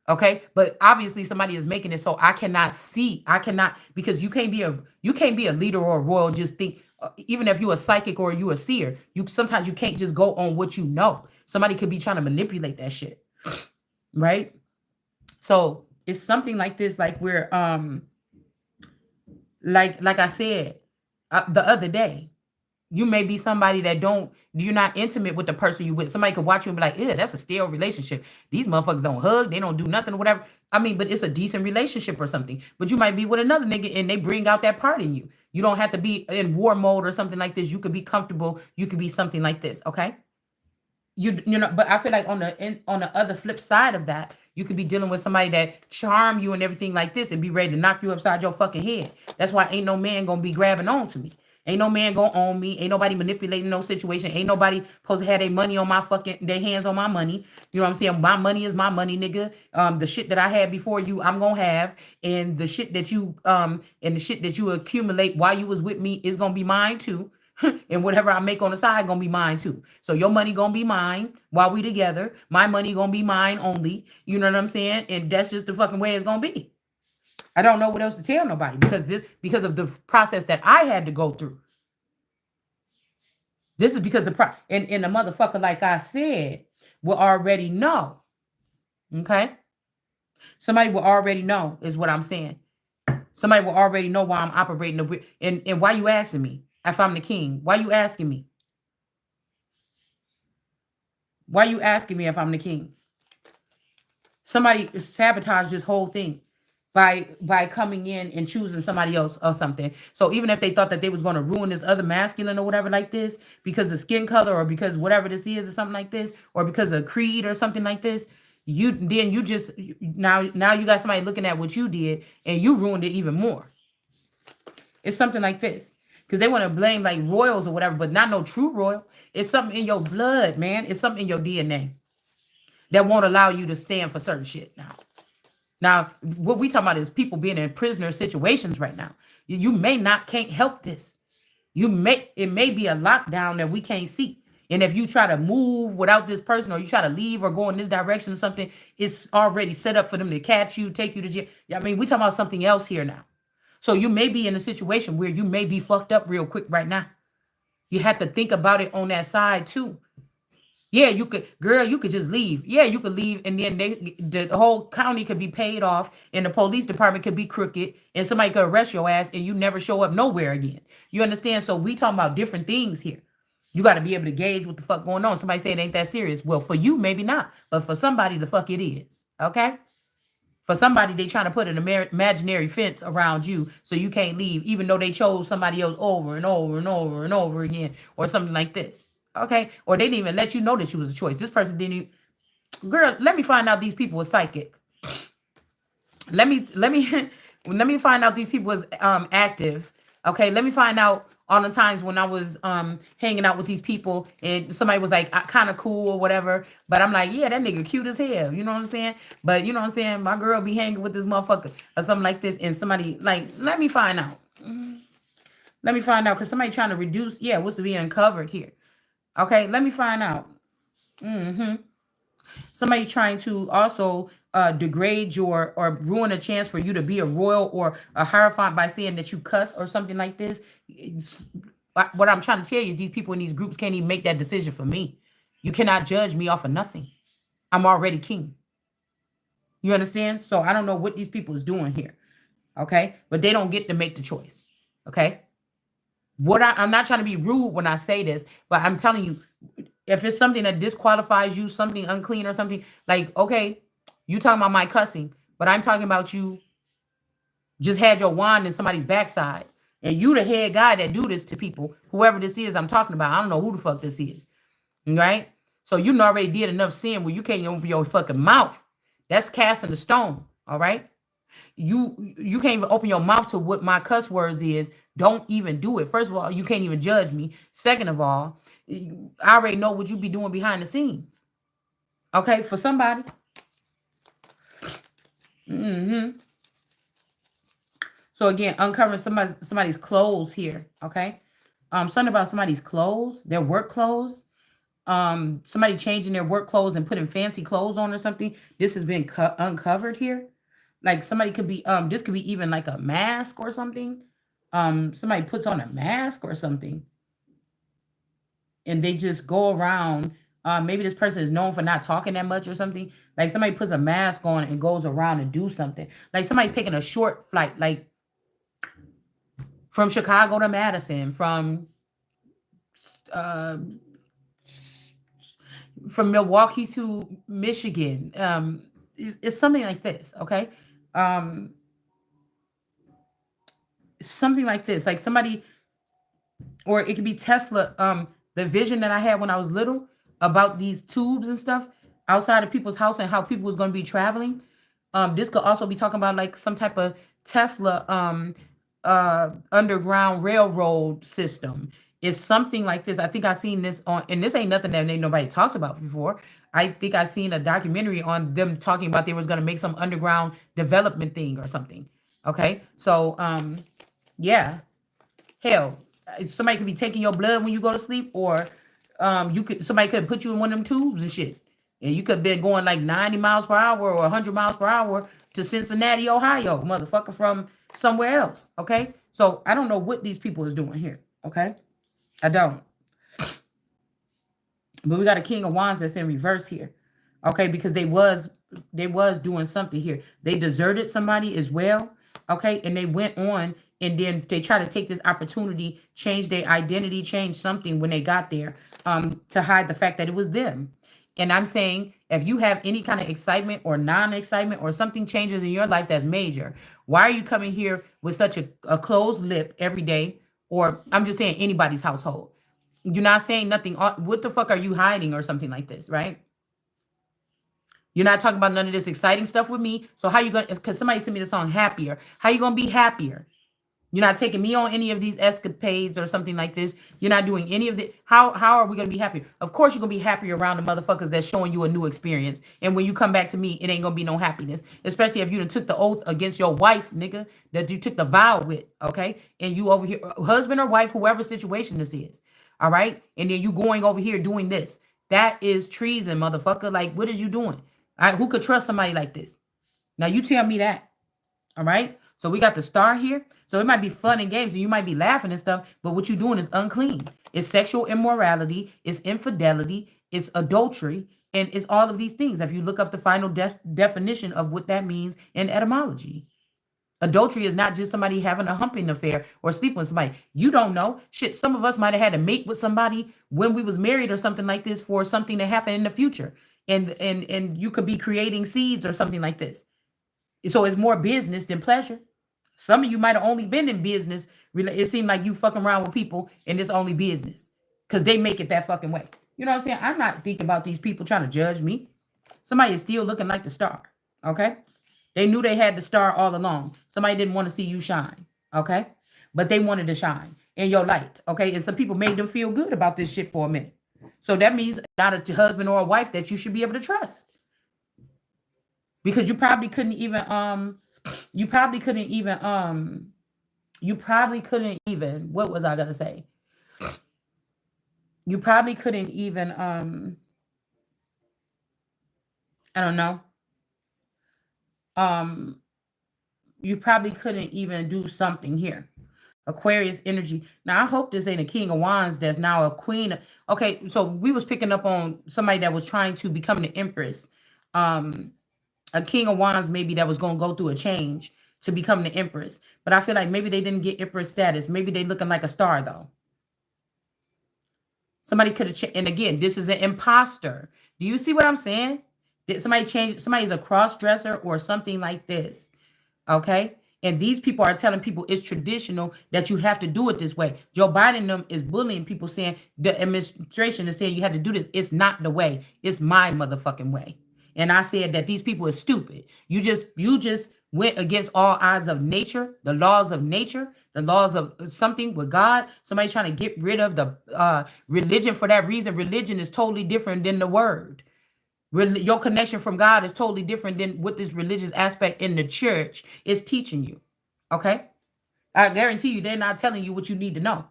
Okay. But obviously somebody is making it so I cannot see. I cannot, because you can't be a leader or a royal, just think, even if you're a psychic or you a seer, you sometimes you can't just go on what you know. Somebody could be trying to manipulate that shit. Right? So it's something like this, like where like I said the other day, you may be somebody that you're not intimate with the person you with. Somebody could watch you and be like, yeah, that's a stale relationship. These motherfuckers don't hug, they don't do nothing or whatever. I mean, but it's a decent relationship or something. But you might be with another nigga and they bring out that part in you. You don't have to be in war mode or something like this. You could be comfortable. You could be something like this. Okay. You know, but I feel like on the other flip side of that, you could be dealing with somebody that charm you and everything like this and be ready to knock you upside your fucking head. That's why ain't no man gonna be grabbing on to me. Ain't no man gonna own me. Ain't nobody manipulating no situation. Ain't nobody supposed to have their money on my fucking their hands on my money. You know what I'm saying? My money is my money, nigga. The shit that I had before you, I'm gonna have, and the shit that you accumulate while you was with me is gonna be mine too. And whatever I make on the side gonna be mine too. So your money gonna be mine while we together. My money gonna be mine only. You know what I'm saying? And that's just the fucking way it's gonna be. I don't know what else to tell nobody because of the process that I had to go through. This is because and the motherfucker, like I said, will already know. Okay? Somebody will already know is what I'm saying. Somebody will already know why I'm operating and why you asking me if I'm the king. Why you asking me? Why you asking me if I'm the king? Somebody sabotaged this whole thing by coming in and choosing somebody else or something. So even if they thought that they was going to ruin this other masculine or whatever like this because of skin color or because whatever this is or something like this or because of creed or something like this, you just now you got somebody looking at what you did and you ruined it even more. It's something like this. Because they want to blame like royals or whatever, but not no true royal. It's something in your blood, man. It's something in your DNA that won't allow you to stand for certain shit now. Now, what we talking about is people being in prisoner situations right now. You may not can't help this. It may be a lockdown that we can't see. And if you try to move without this person or you try to leave or go in this direction or something, it's already set up for them to catch you, take you to jail. I mean, we talking about something else here now. So you may be in a situation where you may be fucked up real quick right now. You have to think about it on that side too. Yeah, you could, girl, you could just leave. Yeah, you could leave, and then the whole county could be paid off, and the police department could be crooked, and somebody could arrest your ass, and you never show up nowhere again. You understand? So we talking about different things here. You got to be able to gauge what the fuck going on. Somebody say it ain't that serious. Well, for you, maybe not, but for somebody, the fuck it is. Okay? For somebody, they trying to put an imaginary fence around you so you can't leave, even though they chose somebody else over and over and over and over again, or something like this. Okay? Or they didn't even let you know that you was a choice. This person didn't even, girl, let me find out these people were psychic. Let me let me find out these people was active. Okay, let me find out on the times when I was hanging out with these people and somebody was like kind of cool or whatever, but I'm like, yeah, that nigga cute as hell, you know what I'm saying? But you know what I'm saying, my girl be hanging with this motherfucker or something like this, and somebody like, let me find out. Let me find out, because somebody trying to reduce, yeah, what's being uncovered here. Okay, let me find out. Somebody trying to also degrade your or ruin a chance for you to be a royal or a hierophant by saying that you cuss or something like this. What I'm trying to tell you is these people in these groups can't even make that decision for me. You cannot judge me off of nothing. I'm already king. You understand? So I don't know what these people is doing here. Okay? But they don't get to make the choice. Okay? I'm not trying to be rude when I say this, but I'm telling you, if it's something that disqualifies you, something unclean or something, like, okay, you talking about my cussing, but I'm talking about you just had your wand in somebody's backside, and you the head guy that do this to people, whoever this is I'm talking about. I don't know who the fuck this is, right? So you done already did enough sin where you can't open your fucking mouth. That's casting the stone. All right. You can't even open your mouth to what my cuss words is. Don't even do it. First of all, you can't even judge me. Second of all, I already know what you be doing behind the scenes. Okay, for somebody. So again, uncovering somebody's clothes here. Okay, something about somebody's clothes, their work clothes. Somebody changing their work clothes and putting fancy clothes on or something. This has been uncovered here. Like somebody could be this could be even like a mask or something. Somebody puts on a mask or something and they just go around. Maybe this person is known for not talking that much or something. Like somebody puts a mask on and goes around and do something. Like somebody's taking a short flight, like from Chicago to Madison, uh, from Milwaukee to Michigan. It's something like this, okay? Um, something like this, like somebody, or it could be Tesla. The vision that I had when I was little about these tubes and stuff outside of people's house and how people was going to be traveling. This could also be talking about like some type of Tesla underground railroad system. It's something like this. I think I seen this on, and this ain't nothing that ain't nobody talked about before. I think I seen a documentary on them talking about they was gonna make some underground development thing or something. Okay, so yeah, hell, somebody could be taking your blood when you go to sleep, or you could somebody could put you in one of them tubes and shit, and you could have been going like 90 miles per hour or 100 miles per hour to Cincinnati, Ohio, motherfucker, from somewhere else. Okay, so I don't know what these people is doing here. Okay, I don't. But we got a King of Wands that's in reverse here. Okay, because they was doing something here. They deserted somebody as well. Okay, and they went on and then they try to take this opportunity, change their identity, change something when they got there, to hide the fact that it was them. And I'm saying if you have any kind of excitement or non-excitement or something changes in your life that's major, why are you coming here with such a closed lip every day? Or I'm just saying anybody's household. You're not saying nothing. What the fuck are you hiding or something like this, right? You're not talking about none of this exciting stuff with me. So how you gonna? Because somebody sent me the song "Happier." How you gonna be happier? You're not taking me on any of these escapades or something like this. You're not doing any of the. How are we gonna be happier? Of course you're gonna be happier around the motherfuckers that's showing you a new experience. And when you come back to me, it ain't gonna be no happiness. Especially if you done took the oath against your wife, nigga, that you took the vow with. Okay, and you over here, husband or wife, whoever situation this is. All right, and then you going over here doing this. That is treason, motherfucker. Like, what is you doing? Who could trust somebody like this? Now you tell me that. All right. So we got the star here. So it might be fun and games and you might be laughing and stuff, but what you're doing is unclean. It's sexual immorality, it's infidelity, it's adultery, and it's all of these things. If you look up the final definition of what that means in etymology. Adultery is not just somebody having a humping affair or sleeping with somebody. You don't know. Shit, some of us might have had to mate with somebody when we was married or something like this for something to happen in the future. And you could be creating seeds or something like this. So it's more business than pleasure. Some of you might have only been in business. It seemed like you fucking around with people and it's only business because they make it that fucking way. You know what I'm saying? I'm not thinking about these people trying to judge me. Somebody is still looking like the star. Okay. They knew they had the star all along. Somebody didn't want to see you shine. Okay. But they wanted to shine in your light. Okay. And some people made them feel good about this shit for a minute. So that means not a husband or a wife that you should be able to trust. Because you probably couldn't even what was I gonna say? You probably couldn't even I don't know. Um you probably couldn't even do something here. Aquarius energy. Now I hope this ain't a king of wands that's now a queen. Okay, so we was picking up on somebody that was trying to become the empress. Um a king of wands maybe that was going to go through a change to become the empress, but I feel like maybe they didn't get empress status. Maybe they looking like a star though. Somebody could have and again, this is an imposter. Do you see what I'm saying? Did somebody change? Somebody's a cross dresser or something like this. Okay, And these people are telling people it's traditional that you have to do it this way. Joe Biden them is bullying people, saying the administration is saying you have to do this. It's not the way. It's my motherfucking way. And I said that these people are stupid. You just went against all odds of nature, the laws of nature, the laws of something with God. Somebody trying to get rid of the religion for that reason. Religion is totally different than the word. Your connection from God is totally different than what this religious aspect in the church is teaching you. Okay? I guarantee you they're not telling you what you need to know.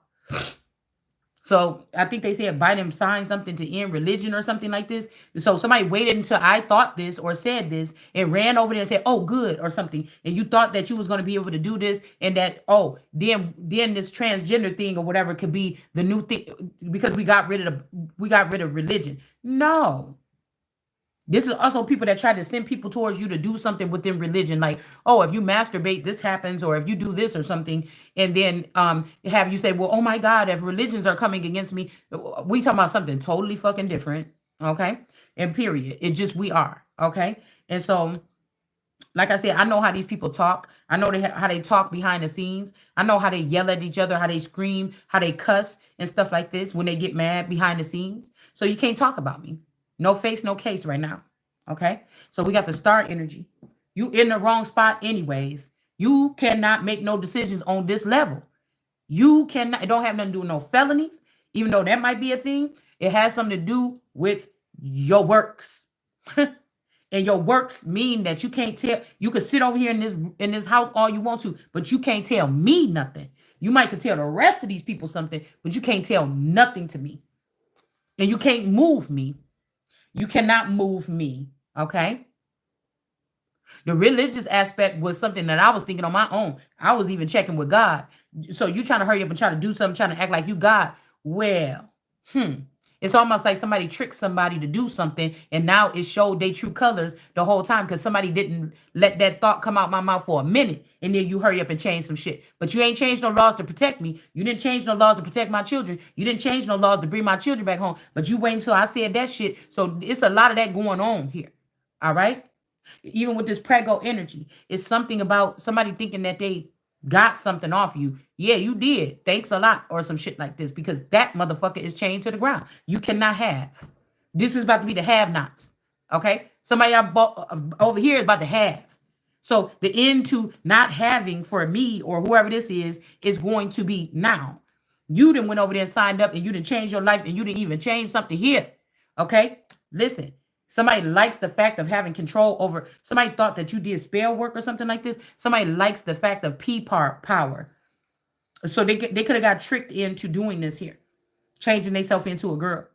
So I think they said Biden signed something to end religion or something like this. So somebody waited until I thought this or said this and ran over there and said, "Oh, good," or something. And you thought that you was going to be able to do this and that, oh, then this transgender thing or whatever could be the new thing because we got rid of religion. No. This is also people that try to send people towards you to do something within religion, like, oh, if you masturbate, this happens, or if you do this or something, and then have you say, well, oh my God, if religions are coming against me, we talking about something totally fucking different, okay? And period. It just we are, okay? And so, like I said, I know how these people talk. I know how they talk behind the scenes. I know how they yell at each other, how they scream, how they cuss and stuff like this when they get mad behind the scenes. So you can't talk about me. No face, no case right now. Okay. So we got the star energy. You in the wrong spot anyways. You cannot make no decisions on this level. You cannot, it don't have nothing to do with no felonies, even though that might be a thing. It has something to do with your works. And your works mean that you can't tell, you could sit over here in this house all you want to, but you can't tell me nothing. You might could tell the rest of these people something, but you can't tell nothing to me. And you can't move me. You cannot move me, okay? The religious aspect was something that I was thinking on my own. I was even checking with God. So you trying to hurry up and try to do something, trying to act like you God. Well, it's almost like somebody tricked somebody to do something, and now it showed their true colors the whole time because somebody didn't let that thought come out my mouth for a minute, and then you hurry up and change some shit. But you ain't changed no laws to protect me. You didn't change no laws to protect my children. You didn't change no laws to bring my children back home. But you wait until I said that shit. So it's a lot of that going on here. All right? Even with this prego energy, it's something about somebody thinking that they got something off you. Yeah, you did. Thanks a lot, or some shit like this, because that motherfucker is chained to the ground. You cannot have. This is about to be the have-nots. Okay? Somebody over here is about to have. So the end to not having for me or whoever this is going to be now. You done went over there and signed up, and you didn't change your life, and you didn't even change something here. Okay? Listen. Somebody likes the fact of having control over. Somebody thought that you did spell work or something like this. Somebody likes the fact of power. So they could have got tricked into doing this here, changing themselves into a girl.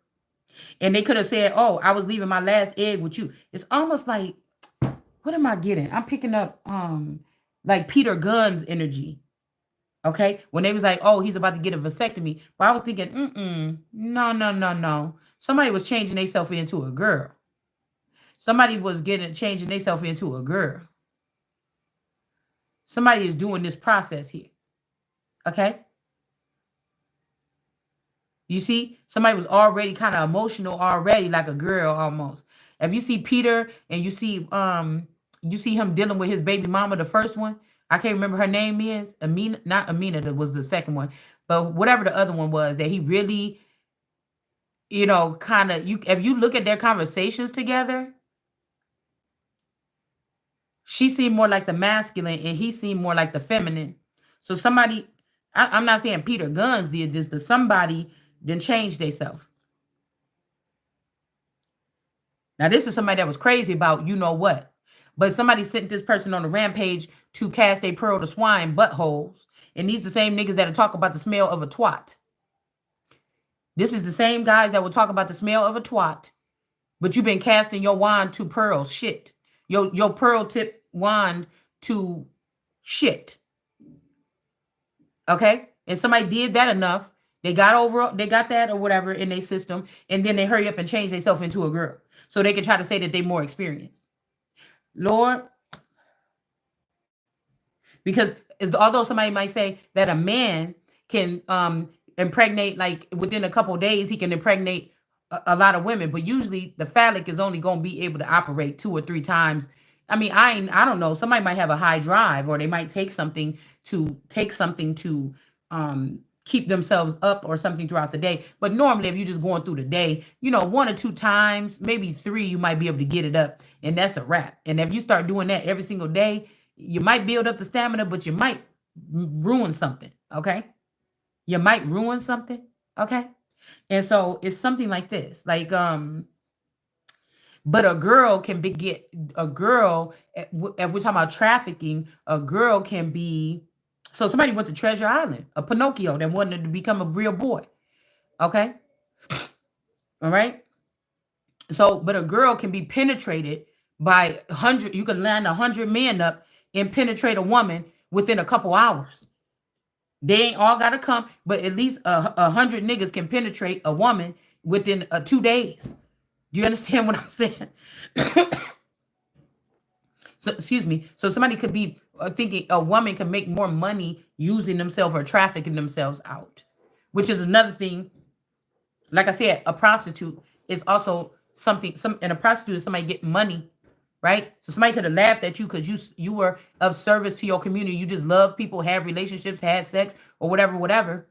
And they could have said, oh, I was leaving my last egg with you. It's almost like, what am I getting? I'm picking up like Peter Gunn's energy. Okay? When they was like, oh, he's about to get a vasectomy. But I was thinking, no. Somebody was changing themselves into a girl. Somebody was changing themselves into a girl. Somebody is doing this process here. Okay? You see, somebody was already kind of emotional already, like a girl almost. If you see Peter and you see him dealing with his baby mama, the first one, I can't remember her name is Amina, not Amina, that was the second one, but whatever the other one was, that he really, kind of, if you look at their conversations together, she seemed more like the masculine and he seemed more like the feminine. So somebody, I'm not saying Peter Guns did this, but somebody then changed themselves. Now, this is somebody that was crazy about you know what. But somebody sent this person on a rampage to cast a pearl to swine buttholes. And these the same niggas that talk about the smell of a twat. This is the same guys that will talk about the smell of a twat. But you've been casting your wand to pearls. Shit. Your pearl tip wand to shit. Okay? And somebody did that enough. They got that or whatever in their system. And then they hurry up and change themselves into a girl. So they can try to say that they're more experienced. Lord. Because although somebody might say that a man can impregnate, like within a couple of days, he can impregnate a lot of women, but usually the phallic is only going to be able to operate 2 or 3 times I mean, I don't know. Somebody might have a high drive, or they might take something to keep themselves up or something throughout the day. But normally, if you're just going through the day, you know, one or two times, maybe three, you might be able to get it up, and that's a wrap. And if you start doing that every single day, you might build up the stamina, but you might ruin something. Okay, you might ruin something. Okay, and so it's something like this, like but a girl can be get a girl if we're talking about trafficking, a girl can be so somebody went to Treasure Island, a Pinocchio that wanted to become a real boy. Okay. All right. So, but a girl can be penetrated by 100, you can land 100 men up and penetrate a woman within a couple hours. They ain't all gotta come, but at least 100 niggas can penetrate a woman within 2 days. Do you understand what I'm saying? So, excuse me. So somebody could be thinking a woman can make more money using themselves or trafficking themselves out, which is another thing. Like I said, a prostitute is also something. And a prostitute is somebody getting money, right? So somebody could have laughed at you because you were of service to your community. You just love people, had relationships, had sex, or whatever, whatever.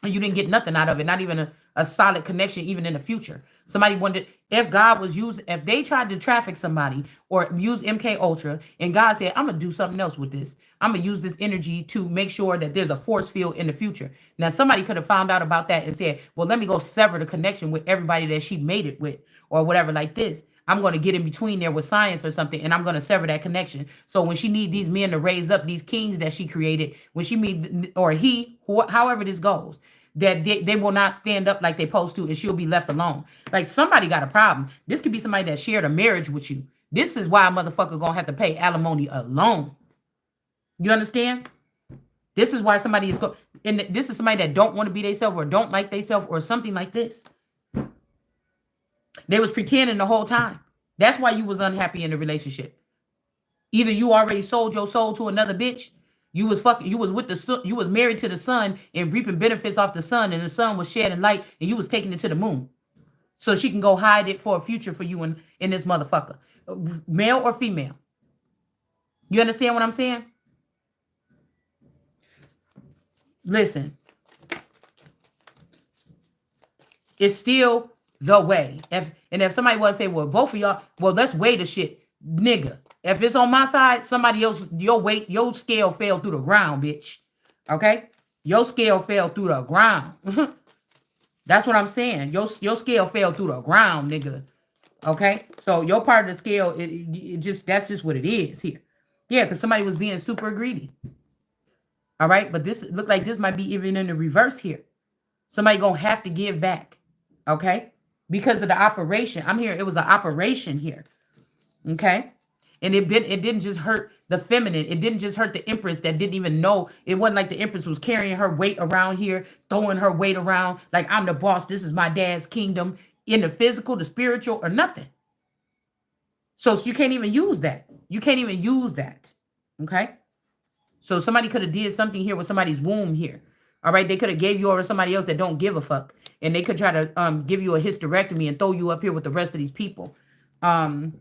And you didn't get nothing out of it, not even a solid connection, even in the future. Somebody wondered if God was using, if they tried to traffic somebody or use MK Ultra, and God said, I'm gonna do something else with this. I'm gonna use this energy to make sure that there's a force field in the future. Now, somebody could have found out about that and said, well, let me go sever the connection with everybody that she made it with, or whatever, like this. I'm going to get in between there with science or something, and I'm going to sever that connection. So when she need these men to raise up these kings that she created, when she meet, or he, however this goes, that they will not stand up like they supposed to, and she'll be left alone. Like, somebody got a problem. This could be somebody that shared a marriage with you. This is why a motherfucker gonna have to pay alimony alone. You understand? This is why somebody is going, and this is somebody that don't want to be themselves or don't like themselves or something like this. They was pretending the whole time. That's why you was unhappy in the relationship. Either you already sold your soul to another bitch, you was with the sun, you was married to the sun and reaping benefits off the sun, and the sun was shedding light, and you was taking it to the moon so she can go hide it for a future for you in this motherfucker, male or female. You understand what I'm saying? Listen, it's still the way. If somebody want to say, well, both of y'all, well, let's weigh the shit, nigga. If it's on my side, somebody else, your scale fell through the ground, bitch. Okay, your scale fell through the ground. That's what I'm saying. Your scale fell through the ground, nigga. Okay, so your part of the scale, it just, that's just what it is here. Yeah, because somebody was being super greedy. All right, but this look like this might be even in the reverse here. Somebody gonna have to give back. Okay, because of the operation. I'm here. It was an operation here. Okay, and it didn't just hurt the feminine. It didn't just hurt the Empress that didn't even know. It wasn't like the Empress was carrying her weight around here, throwing her weight around like I'm the boss. This is my dad's kingdom, in the physical, the spiritual, or nothing. So you can't even use that. You can't even use that. Okay. So somebody could have did something here with somebody's womb here. All right. They could have gave you over to somebody else that don't give a fuck. And they could try to give you a hysterectomy and throw you up here with the rest of these people. Or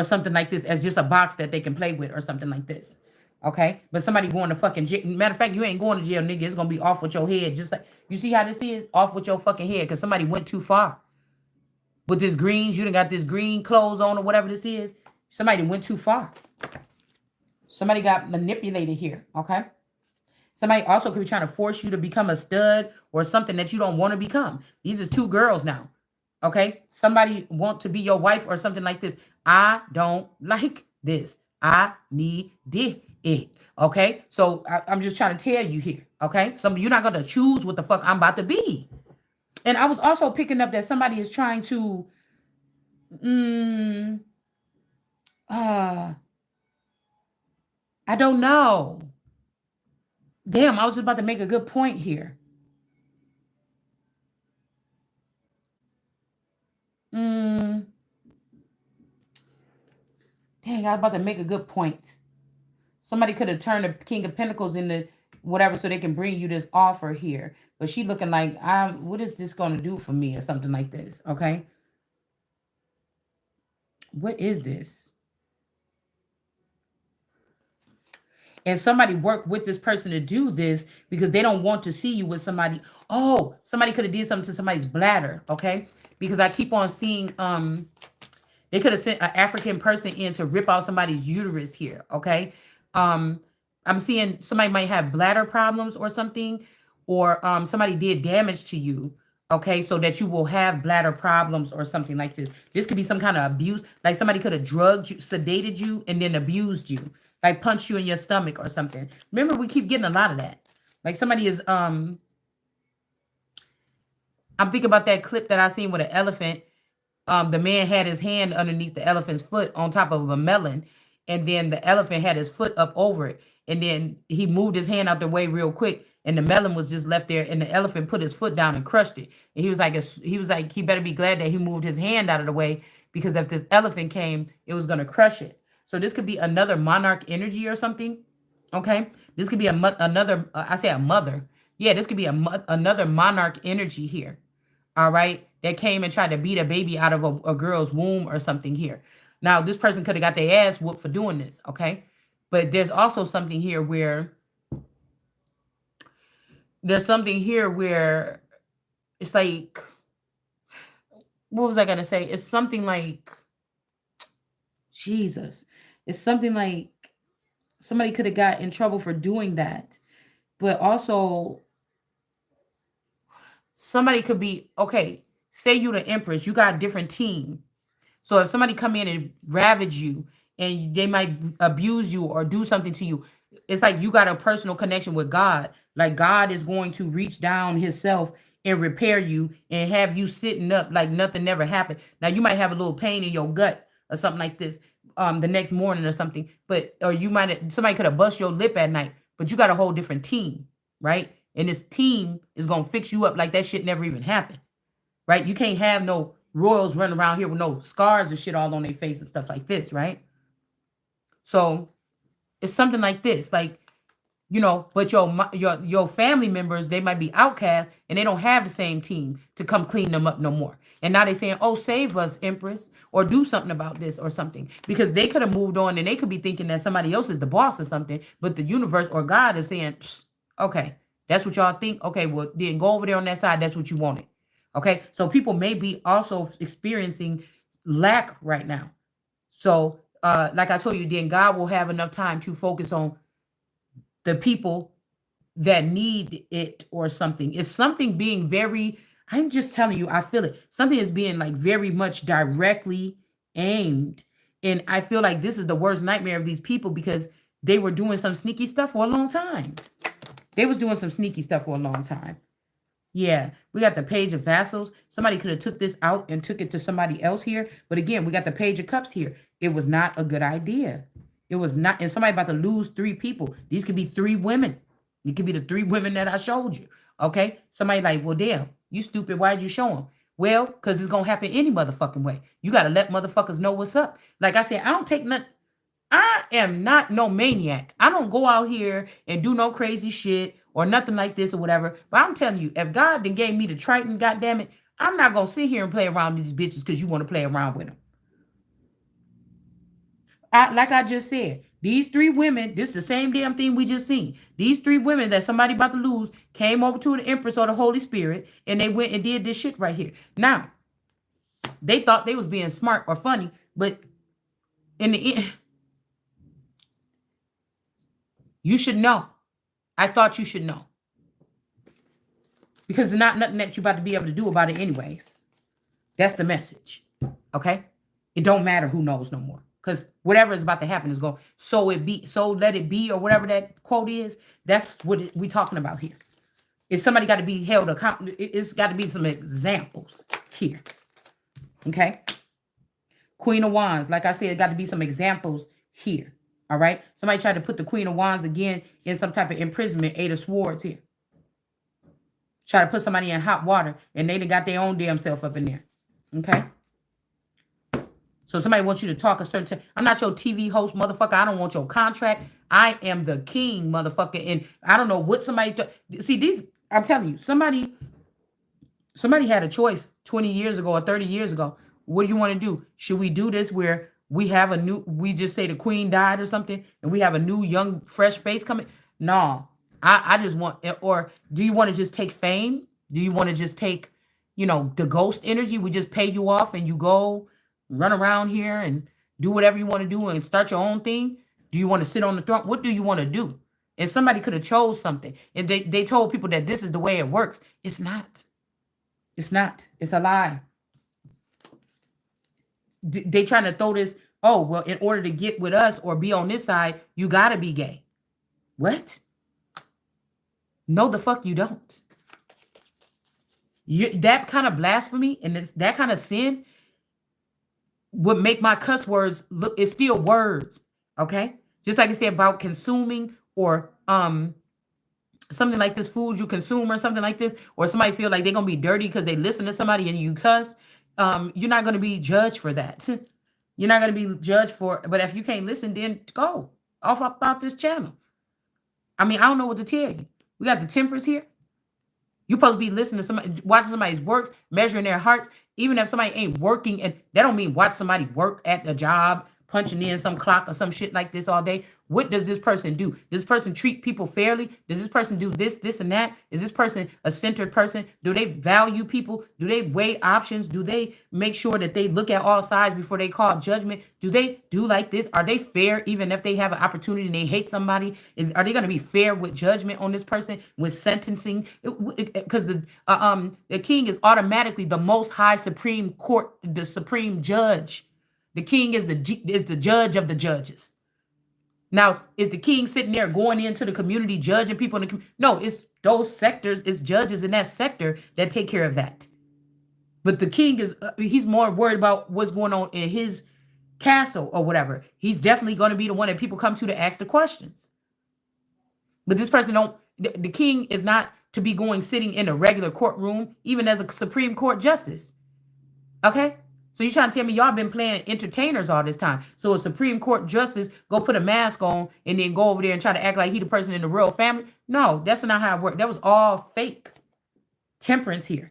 something like this as just a box that they can play with or something like this. Okay. But somebody going to fucking jail. Matter of fact, you ain't going to jail, nigga. It's going to be off with your head. Just like, you see how this is? Off with your fucking head because somebody went too far. With this greens, you done got this green clothes on or whatever this is. Somebody went too far. Somebody got manipulated here, okay? Somebody also could be trying to force you to become a stud or something that you don't want to become. These are two girls now, okay? Somebody want to be your wife or something like this. I don't like this. I need it, okay? So I'm just trying to tell you here, okay? You're not going to choose what the fuck I'm about to be. And I was also picking up that somebody is trying to, I don't know. Damn, I was just about to make a good point here. Dang, I was about to make a good point. Somebody could have turned the King of Pentacles into whatever so they can bring you this offer here. But she looking like, what is this going to do for me or something like this, okay? What is this? And somebody worked with this person to do this because they don't want to see you with somebody. Oh, somebody could have did something to somebody's bladder, okay? Because I keep on seeing they could have sent an African person in to rip out somebody's uterus here, okay? Um, I'm seeing somebody might have bladder problems or something, or somebody did damage to you, okay? So that you will have bladder problems or something like this. This could be some kind of abuse, like somebody could have drugged you, sedated you, and then abused you, like punched you in your stomach or something. Remember, we keep getting a lot of that. Like somebody is I'm thinking about that clip that I seen with an elephant. The man had his hand underneath the elephant's foot on top of a melon, and then the elephant had his foot up over it, and then he moved his hand out the way real quick, and the melon was just left there, and the elephant put his foot down and crushed it. And he better be glad that he moved his hand out of the way, because if this elephant came, it was gonna crush it. So this could be another monarch energy or something. Okay, this could be another. I say a mother. Yeah, this could be another monarch energy here. All right, that came and tried to beat a baby out of a girl's womb or something here. Now, this person could have got their ass whooped for doing this, okay? But there's also something here where it's like, what was I gonna say? It's something like, Jesus. It's something like somebody could have got in trouble for doing that. But also somebody could be, okay, say you the Empress, you got a different team. So if somebody come in and ravage you and they might abuse you or do something to you, it's like you got a personal connection with God. Like God is going to reach down himself and repair you and have you sitting up like nothing never happened. Now you might have a little pain in your gut or something like this the next morning or something, but or somebody could have bust your lip at night, but you got a whole different team, right? And this team is gonna fix you up like that shit never even happened, right? You can't have no royals running around here with no scars and shit all on their face and stuff like this, right? So it's something like this, like, but your family members, they might be outcast and they don't have the same team to come clean them up no more. And now they saying, "Oh, save us, Empress," or do something about this or something, because they could have moved on and they could be thinking that somebody else is the boss or something, but the universe or God is saying, "Okay, that's what y'all think. Okay, well then go over there on that side. That's what you wanted." Okay, so people may be also experiencing lack right now. So, like I told you, then God will have enough time to focus on the people that need it or something. It's something being very, I'm just telling you, I feel it. Something is being like very much directly aimed. And I feel like this is the worst nightmare of these people because they were doing some sneaky stuff for a long time. They was doing some sneaky stuff for a long time. Yeah, we got the page of vassals. Somebody could have took this out and took it to somebody else here. But again, we got the page of cups here. It was not a good idea. It was not, and somebody about to lose 3 people. These could be 3 women. It could be the 3 women that I showed you. Okay? Somebody like, well, damn, you stupid. Why'd you show them? Well, because it's going to happen any motherfucking way. You got to let motherfuckers know what's up. Like I said, I don't take nothing. I am not no maniac. I don't go out here and do no crazy shit or nothing like this or whatever. But I'm telling you, if God then gave me the Triton, goddamn it, I'm not gonna sit here and play around with these bitches because you want to play around with them. Like I just said, these 3 women, this is the same damn thing we just seen. These 3 women that somebody about to lose came over to the Empress or the Holy Spirit and they went and did this shit right here. Now, they thought they was being smart or funny, but in the end, you should know. I thought you should know. Because there's not nothing that you're about to be able to do about it anyways. That's the message. Okay? It don't matter who knows no more. Because whatever is about to happen is going, so it be, so let it be, or whatever that quote is. That's what we talking about here. If somebody got to be held accountable, it's got to be some examples here. Okay? Queen of Wands. Like I said, it got to be some examples here. All right? Somebody tried to put the Queen of Wands again in some type of imprisonment. 8 of Swords here. Try to put somebody in hot water, and they done got their own damn self up in there. Okay? So somebody wants you to talk a certain time. I'm not your TV host, motherfucker. I don't want your contract. I am the king, motherfucker. And I don't know what somebody... See, these... I'm telling you, somebody had a choice 20 years ago or 30 years ago. What do you want to do? Should we do this where we have a new, we just say the queen died or something, and we have a new young fresh face coming. No, I just want, or do you want to just take fame? Do you want to just take, the ghost energy? We just pay you off and you go run around here and do whatever you want to do and start your own thing. Do you want to sit on the throne? What do you want to do? And somebody could have chose something, and they told people that this is the way it works. It's not. It's not. It's a lie. They trying to throw this, oh, well, in order to get with us or be on this side, you got to be gay. What? No, the fuck you don't. That kind of blasphemy and that kind of sin would make my cuss words look, it's still words, okay? Just like I said about consuming or something like this, food you consume or something like this, or somebody feel like they're going to be dirty because they listen to somebody and you cuss. You're not going to be judged for that. You're not going to be judged for, but if you can't listen, then go off about this channel. I mean, I don't know what to tell you. We got the Temperance here. You're supposed to be listening to somebody, watching somebody's works, measuring their hearts. Even if somebody ain't working, and that don't mean watch somebody work at the job, punching in some clock or some shit like this all day. What does this person do? Does this person treat people fairly? Does this person do this, this, and that? Is this person a centered person? Do they value people? Do they weigh options? Do they make sure that they look at all sides before they call judgment? Do they do like this? Are they fair even if they have an opportunity and they hate somebody? Are they going to be fair with judgment on this person, with sentencing? Because the king is automatically the most high supreme court, the supreme judge. The king is the judge of the judges. Now, is the king sitting there going into the community judging people in the community? No, it's those sectors, it's judges in that sector that take care of that. But the king is, he's more worried about what's going on in his castle or whatever. He's definitely going to be the one that people come to ask the questions. But this person the king is not to be sitting in a regular courtroom, even as a Supreme Court justice. Okay? So you trying to tell me y'all been playing entertainers all this time? So a Supreme Court justice go put a mask on and then go over there and try to act like he the person in the royal family? No, that's not how it worked. That was all fake. Temperance here.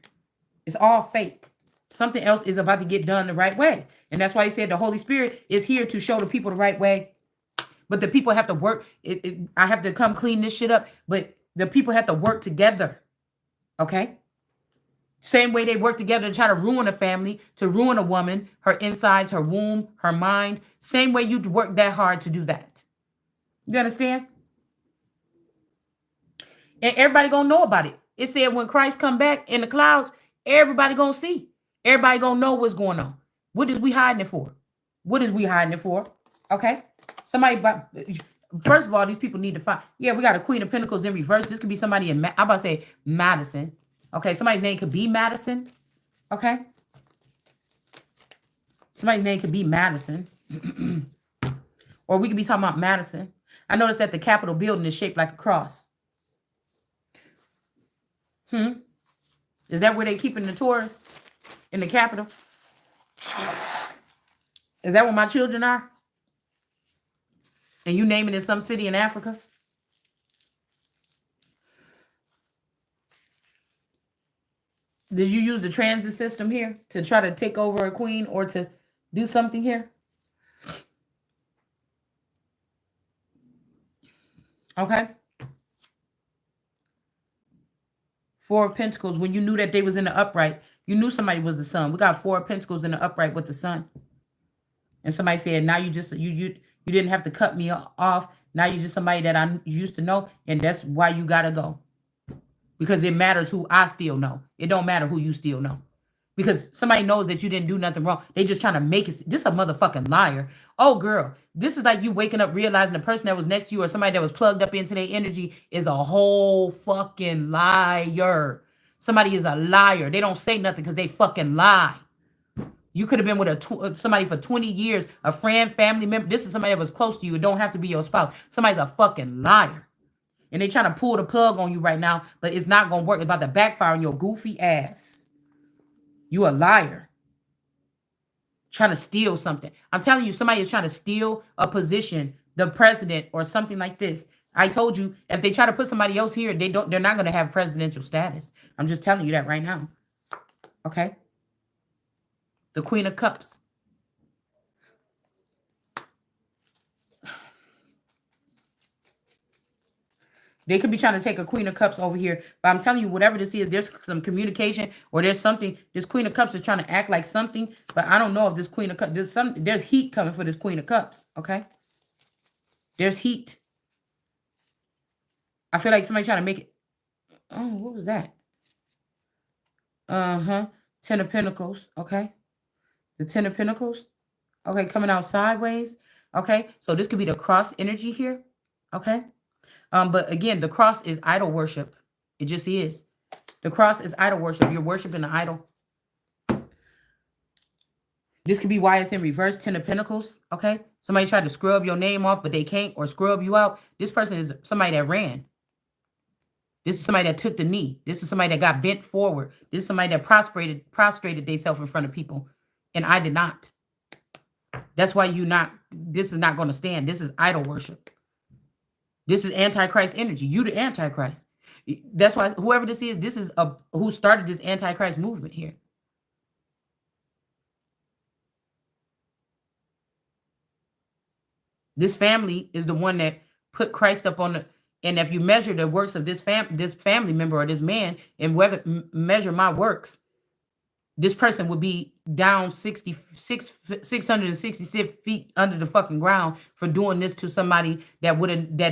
It's all fake. Something else is about to get done the right way. And that's why he said the Holy Spirit is here to show the people the right way. But the people have to work. I have to come clean this shit up. But the people have to work together. Okay? Same way they work together to try to ruin a family, to ruin a woman, her insides, her womb, her mind. Same way you work that hard to do that. You understand? And everybody gonna know about it. It said when Christ come back in the clouds, everybody gonna see. Everybody gonna know what's going on. What is we hiding it for? What is we hiding it for? Okay? First of all, these people need to find. Yeah, we got a Queen of Pentacles in reverse. This could be somebody in, I'm about to say Madison. Okay, somebody's name could be Madison. Okay? Somebody's name could be Madison. Or we could be talking about Madison. I noticed that the Capitol building is shaped like a cross. Is that where they keeping the tourists? In the Capitol? Is that where my children are? And you name it in some city in Africa? Did you use the transit system here to try to take over a queen or to do something here? Okay. Four of Pentacles. When you knew that they was in the upright, you knew somebody was the sun. We got Four of Pentacles in the upright with the sun. And somebody said, now you just, you didn't have to cut me off. Now you're just somebody that I used to know. And that's why you got to go. Because it matters who I still know. It don't matter who you still know. Because somebody knows that you didn't do nothing wrong. They just trying to make it. This a motherfucking liar. Oh, girl. This is like you waking up realizing the person that was next to you or somebody that was plugged up into their energy is a whole fucking liar. Somebody is a liar. They don't say nothing because they fucking lie. You could have been with somebody for 20 years, a friend, family member. This is somebody that was close to you. It don't have to be your spouse. Somebody's a fucking liar. And they trying to pull the plug on you right now, but it's not going to work. It's about to backfire on your goofy ass. You a liar. Trying to steal something. I'm telling you, somebody is trying to steal a position, the president or something like this. I told you, if they try to put somebody else here, they're not going to have presidential status. I'm just telling you that right now. Okay? The Queen of Cups. They could be trying to take a Queen of Cups over here. But I'm telling you, whatever this is, there's some communication or there's something. This Queen of Cups is trying to act like something. But I don't know if this Queen of Cups, there's heat coming for this Queen of Cups. Okay? There's heat. I feel like somebody trying to make it. Oh, what was that? Uh-huh. 10 of Pentacles. Okay? The 10 of Pentacles. Okay, coming out sideways. Okay? So this could be the cross energy here. Okay? But again, the cross is idol worship. It just is. The cross is idol worship. You're worshiping an idol. This could be why it's in reverse, 10 of Pentacles, okay? Somebody tried to scrub your name off, but they can't, or scrub you out. This person is somebody that ran. This is somebody that took the knee. This is somebody that got bent forward. This is somebody that prostrated themselves in front of people. And I did not. That's why this is not going to stand. This is idol worship. This is Antichrist energy. You the Antichrist. That's why whoever this is who started this Antichrist movement here. This family is the one that put Christ up on the, and if you measure the works of this family member or this man, and whether measure my works, this person would be down 666 feet under the fucking ground for doing this to somebody that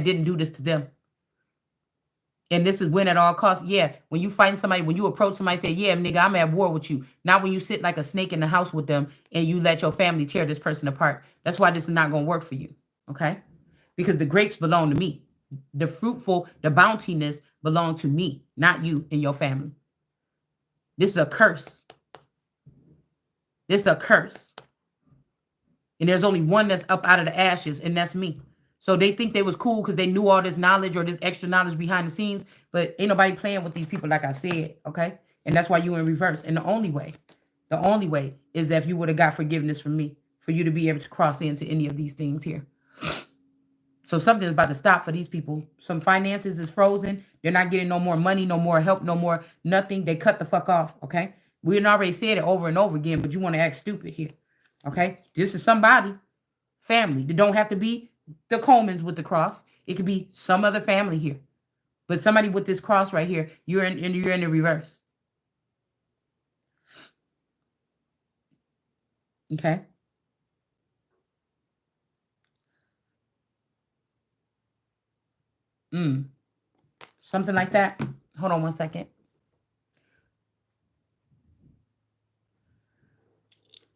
didn't do this to them. And this is win at all costs. Yeah, when you find somebody, when you approach somebody, say, yeah, nigga, I'm at war with you. Not when you sit like a snake in the house with them and you let your family tear this person apart. That's why this is not going to work for you. Okay? Because the grapes belong to me. The the bountiness belong to me, not you and your family. This is a curse. This is a curse. And there's only one that's up out of the ashes, and that's me. So they think they was cool because they knew all this knowledge or this extra knowledge behind the scenes, but ain't nobody playing with these people, like I said, okay? And that's why you in reverse. And the only way is that if you would have got forgiveness from me, for you to be able to cross into any of these things here. So something's about to stop for these people. Some finances is frozen. They're not getting no more money, no more help, no more nothing. They cut the fuck off, okay? We had already said it over and over again, but you want to act stupid here, okay? This is somebody, family. They don't have to be the Colemans with the cross. It could be some other family here. But somebody with this cross right here, you're in the reverse. Okay? Something like that. Hold on one second.